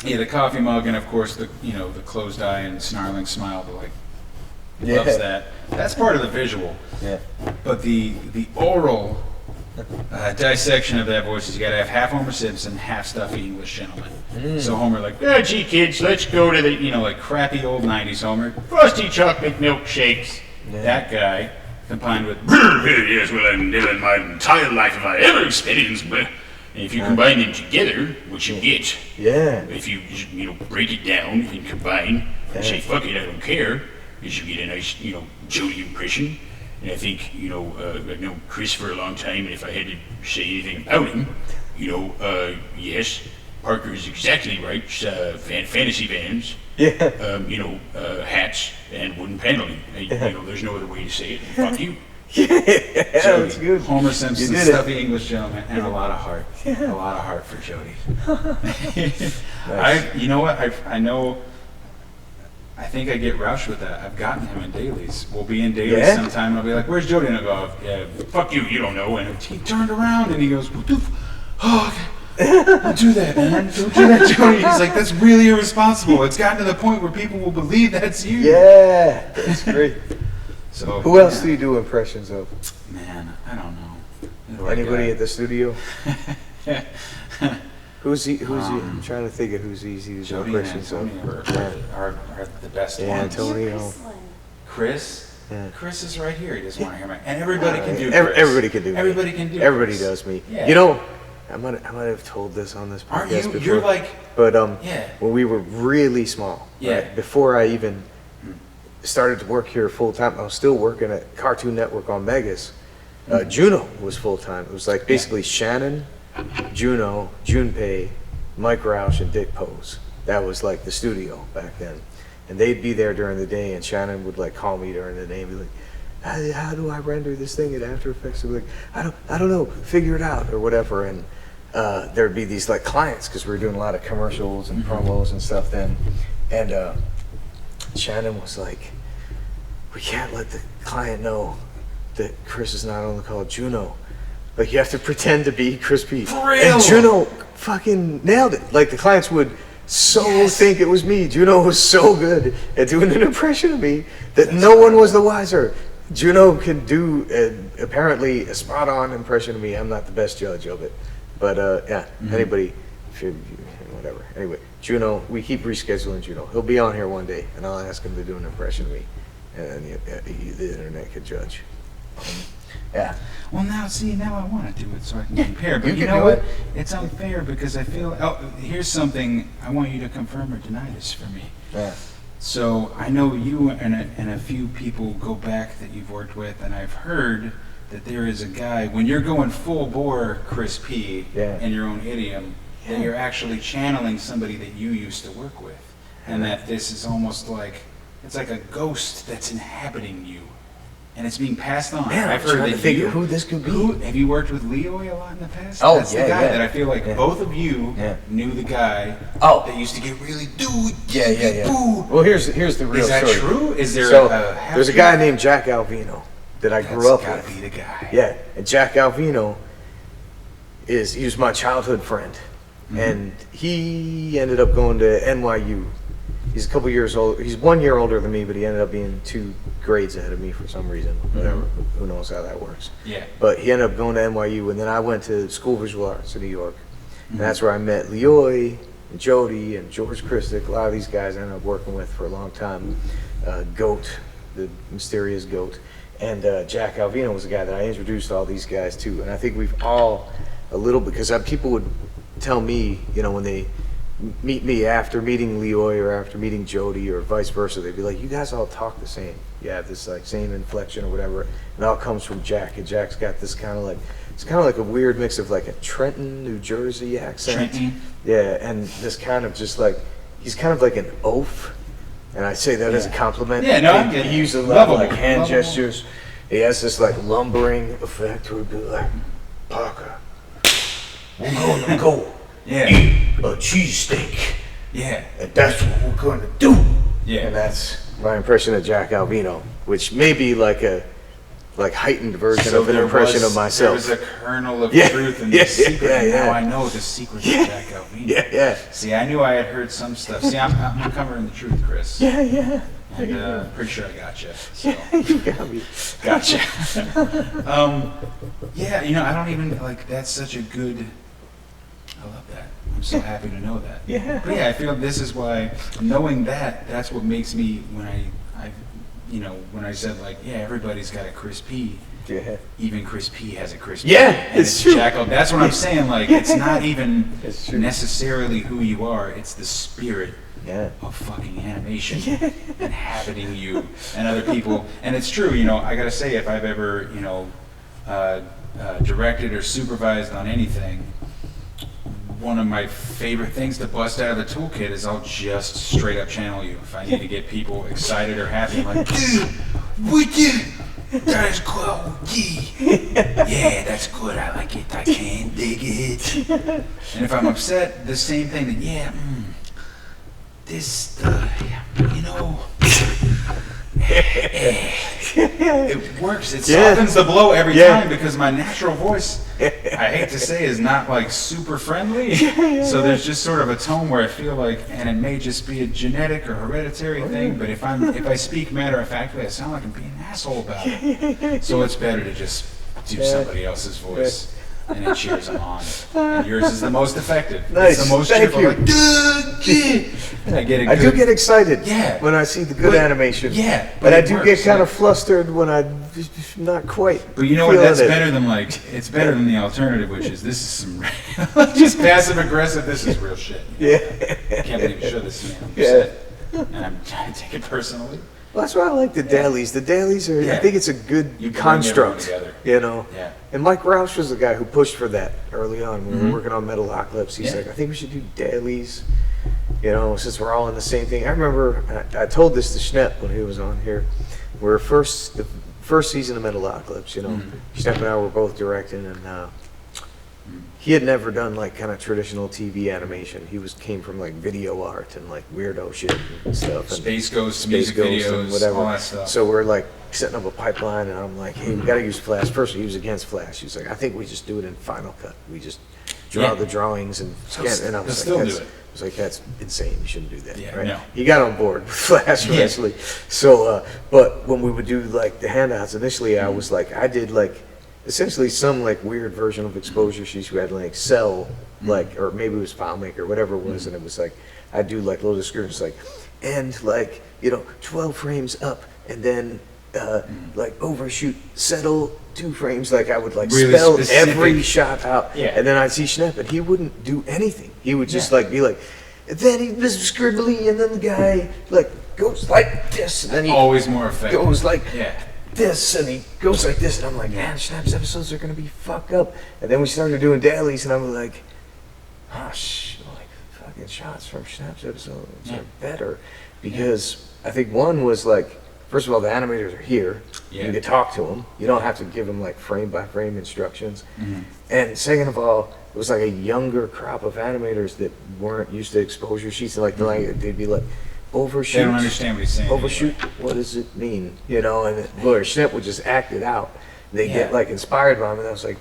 the coffee mug, and of course the the closed eye and snarling smile. Loves that. That's part of the visual. But the oral dissection of that voice is you got to have half Homer Simpson, half stuffy English gentleman. So Homer like, gee kids, let's go to the like crappy old '90s Homer, frosty chocolate milkshakes. That guy combined with yes, well, I've never in my entire life have I ever experienced. But if you combine them together, what you get? If you break it down and combine and say fuck it, I don't care, is you get a nice Jody impression. And I think I've known Chris for a long time, and if I had to say anything about him, yes, Parker is exactly right. Fantasy vans, hats, and wooden paneling. There's no other way to say it. Fuck you. That's good. Homer Simpson, stuffy English gentleman, and a lot of heart. A lot of heart for Jody. I think I get Roush with that. I've gotten him in dailies. We'll be in dailies sometime, and I'll be like, where's Jody? And I'll go, yeah, fuck you, you don't know. And he turned around, and he goes, what the don't do that, man. Don't do that, Jody. He's like, that's really irresponsible. It's gotten to the point where people will believe that's you. Yeah, that's great. So, who else do you do impressions of? Man, I don't know. Anybody at the studio? Who's I'm trying to think of who's easy to do impressions of. Are the best ones. Antonio. Chris? Chris is right here. He doesn't want to hear my. And everybody can do. Everybody can do. Everybody can do. Everybody does me. I might have told this on this podcast before. You're like. But when we were really small, right, before I even started to work here full time, I was still working at Cartoon Network on Megas. Juno was full time. It was like basically Shannon, Juno, Junpei, Mike Roush, and Dick Pose. That was like the studio back then. And they'd be there during the day, and Shannon would like call me during the day and be like, how do I render this thing in After Effects? I'd be like, I don't know, figure it out or whatever. And there'd be these like clients, because we were doing a lot of commercials and promos and stuff then, and Shannon was like, we can't let the client know that Chris is not only called Juno. Like, you have to pretend to be Chris P. For real? And Juno fucking nailed it. Like, the clients would think it was me. Juno was so good at doing an impression of me that no one was the wiser. Juno can do apparently a spot-on impression of me. I'm not the best judge of it. But anybody, whatever. Anyway, Juno, we keep rescheduling Juno. He'll be on here one day, and I'll ask him to do an impression of me. And the internet could judge. Yeah. Well, now I want to do it so I can compare. But You you can know do what? it. It's unfair because I feel. Oh, here's something I want you to confirm or deny this for me. Yeah. So I know you and a few people go back that you've worked with, and I've heard that there is a guy, when you're going full bore Chris P in your own idiom, that you're actually channeling somebody that you used to work with, and that this is almost like, it's like a ghost that's inhabiting you, and it's being passed on. Man, I've I'm heard trying that to figure who this could be. Have you worked with Leoy a lot in the past? Oh, That's the guy that I feel like both of you Yeah. knew the guy Oh. that used to get really Yeah. boo. Well, here's the real Is that story. true? Is there So, a there's a guy named Jack Alvino that I grew up gotta with. be the guy. Yeah, and Jack Alvino he was my childhood friend, and he ended up going to NYU. He's a couple years old. He's 1 year older than me, but he ended up being 2 grades ahead of me for some reason. Whatever, who knows how that works. Yeah. But he ended up going to NYU, and then I went to School of Visual Arts in New York, and that's where I met Leoy and Jody and George Christic. A lot of these guys I ended up working with for a long time. Goat, the mysterious Goat. And Jack Alvino was the guy that I introduced all these guys to. And I think we've all a little, because people would tell me, when they meet me after meeting Leoy or after meeting Jody or vice versa, they'd be like, you guys all talk the same. You have this like same inflection or whatever. And it all comes from Jack. And Jack's got this kind of like, it's kind of like a weird mix of like a Trenton, New Jersey accent. Trenton? Yeah, and this kind of just like, he's kind of like an oaf. And I say that as a compliment. Yeah, no, I'm getting He uses a lot of lovable, like hand lovable. gestures. He has this like lumbering effect where he'd be like, Parker, we're gonna go Yeah. eat a cheesesteak. Yeah. And that's what we're gonna do. Yeah. And that's my impression of Jack Alvino, which may be like a heightened version of an impression of myself. There was a kernel of Yeah, truth in yeah, the secret. yeah, and yeah. Now I know the secret of Jack Alvino. Yeah. See, I knew I had heard some stuff. See, I'm covering the truth, Chris. Yeah. And pretty sure I got you. So. You got me. Gotcha. Yeah, I don't even, that's such a good, I love that. I'm so happy to know that. Yeah. But yeah, I feel this is why, knowing that's what makes me, when I said everybody's got a Chris P. Yeah. Even Chris P has a Chris P. Yeah, and it's true. Jackal. That's what I'm saying. It's not even It's true. necessarily who you are. It's the spirit Yeah. of fucking animation inhabiting you and other people. And it's true, I gotta say, if I've ever, directed or supervised on anything, one of my favorite things to bust out of the toolkit is I'll just straight up channel you. If I need to get people excited or happy, I'm like, dude, would you? That is cool. Yeah, that's good. I like it. I can dig it. And if I'm upset, the same thing. That it works. It softens the blow every time because my natural voice, I hate to say, is not super friendly. So there's just sort of a tone where I feel like, and it may just be a genetic or hereditary thing, but if I speak matter of factly, I sound like I'm being an asshole about it. So it's better to just do somebody else's voice. And it cheers them on. And yours is the most effective. Nice. It's the most Thank cheerful. you. I do get excited when I see the good But- animation. Yeah, But but I it do works, get kind like- of flustered when I'm not quite. But you know what? feeling That's it. better than it's better than the alternative, which is this is some just passive aggressive. This is real shit. Yeah. I can't believe you showed this to me. I'm Yeah. upset, and I take it personally. Well, that's why I like the dailies. The dailies are, I Yeah. think it's a good You bring construct. everyone Yeah. And Mike Roush was the guy who pushed for that early on when we were working on Metalocalypse. He's Yeah. like, I think we should do dailies, since we're all in the same thing. I remember, I told this to Schnepp when he was on here. The first season of Metalocalypse, Schnepp and I were both directing, and he had never done like kind of traditional TV animation. He came from like video art and like weirdo shit and stuff. And Space Ghost, Space music Ghost and videos, whatever. all that stuff. So we're like setting up a pipeline, and I'm like, hey, we got to use Flash. First, he was against Flash. He was like, I think we just do it in Final Cut. We just draw the drawings and scan. And I was like, I was like, that's insane. You shouldn't do that. Yeah, right? no. He got on board with Flash eventually. So, but when we would do like the handouts initially, I was like, I did like essentially some like weird version of exposure sheets. We had like Excel, like, or maybe it was FileMaker, whatever it was, and it was like I'd do like little descriptions like, and like 12 frames up, and then like overshoot, settle 2 frames. Like I would like Really spell specific. every shot out, Yeah. and then I'd see Schnepp, and he wouldn't do anything. He would just like be like, and then he was scribbly, and then the guy like goes like this, and then he Always more effective. goes like Yeah. this, and he goes like this, and I'm like, man, Schnapp's episodes are gonna be fucked up. And then we started doing dailies, and I was like, oh like fucking shots from Schnapp's episodes are better, because I think one was like, first of all, the animators are here. Yeah. You can talk to them. You don't have to give them like frame by frame instructions. Mhm. And second of all, it was like a younger crop of animators that weren't used to exposure sheets, and like they'd be like, overshoot. They don't understand what he's saying. Overshoot, what does it mean? And Lawyer Schnepp would just act it out. They Yeah. get like inspired by him, and I was like,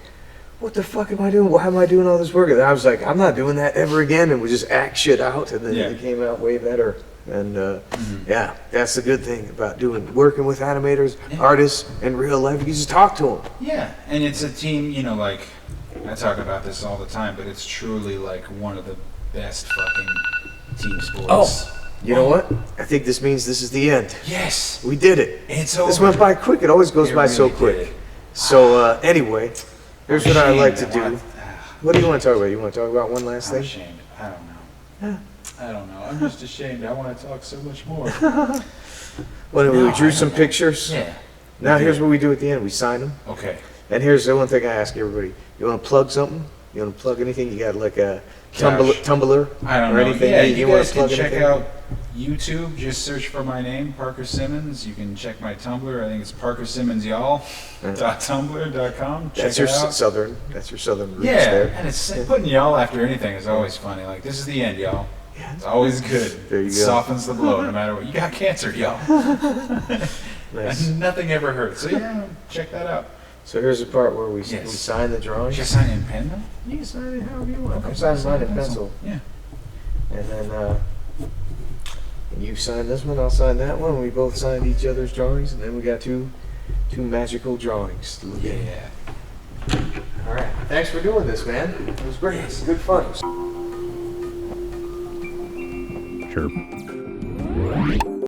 what the fuck am I doing? Why am I doing all this work? And I was like, I'm not doing that ever again, and we just act shit out, and then it came out way better. And yeah, that's the good thing about working with animators, artists in real life. You can just talk to them. Yeah, and it's a team, like, I talk about this all the time, but it's truly like one of the best fucking team sports. Oh. You know what? I think this means this is the end. Yes. We did it. It's over. This went by quick. It always goes It by so really quick. did. So anyway, here's what I like to I'm do. ashamed. What do you want to talk about? You want to talk about one last I'm thing? ashamed. I don't know. I don't know. I'm just ashamed. I want to talk so much more. Well, No, we drew I some don't know. pictures. Yeah. Now here's what we do at the end. We sign them. Okay. And here's the one thing I ask everybody. You want to plug something? You want to plug anything? You got like a Tumblr I don't or know. anything? Yeah, you you wanna guys can plug check anything? out YouTube. Just search for my name, Parker Simmons. You can check my Tumblr. I think it's parkersimmonsyall.tumblr.com. Check That's your it out. southern. That's your southern roots Yeah, there. and it's putting y'all after anything is always funny. Like, this is the end, y'all. It's always good. There you It go. softens the blow, no matter what. You got cancer, y'all. Nice. And nothing ever hurts. So yeah, check that out. So here's the part where we Yes. sign the drawings. Should I sign in pen though? You can sign it however you want. Okay, I'm signing mine in pencil. pencil. Yeah. And then you sign this one, I'll sign that one. We both signed each other's drawings, and then we got two magical drawings to look at. Yeah. All right. Thanks for doing this, man. It was great. It's good fun. Sure.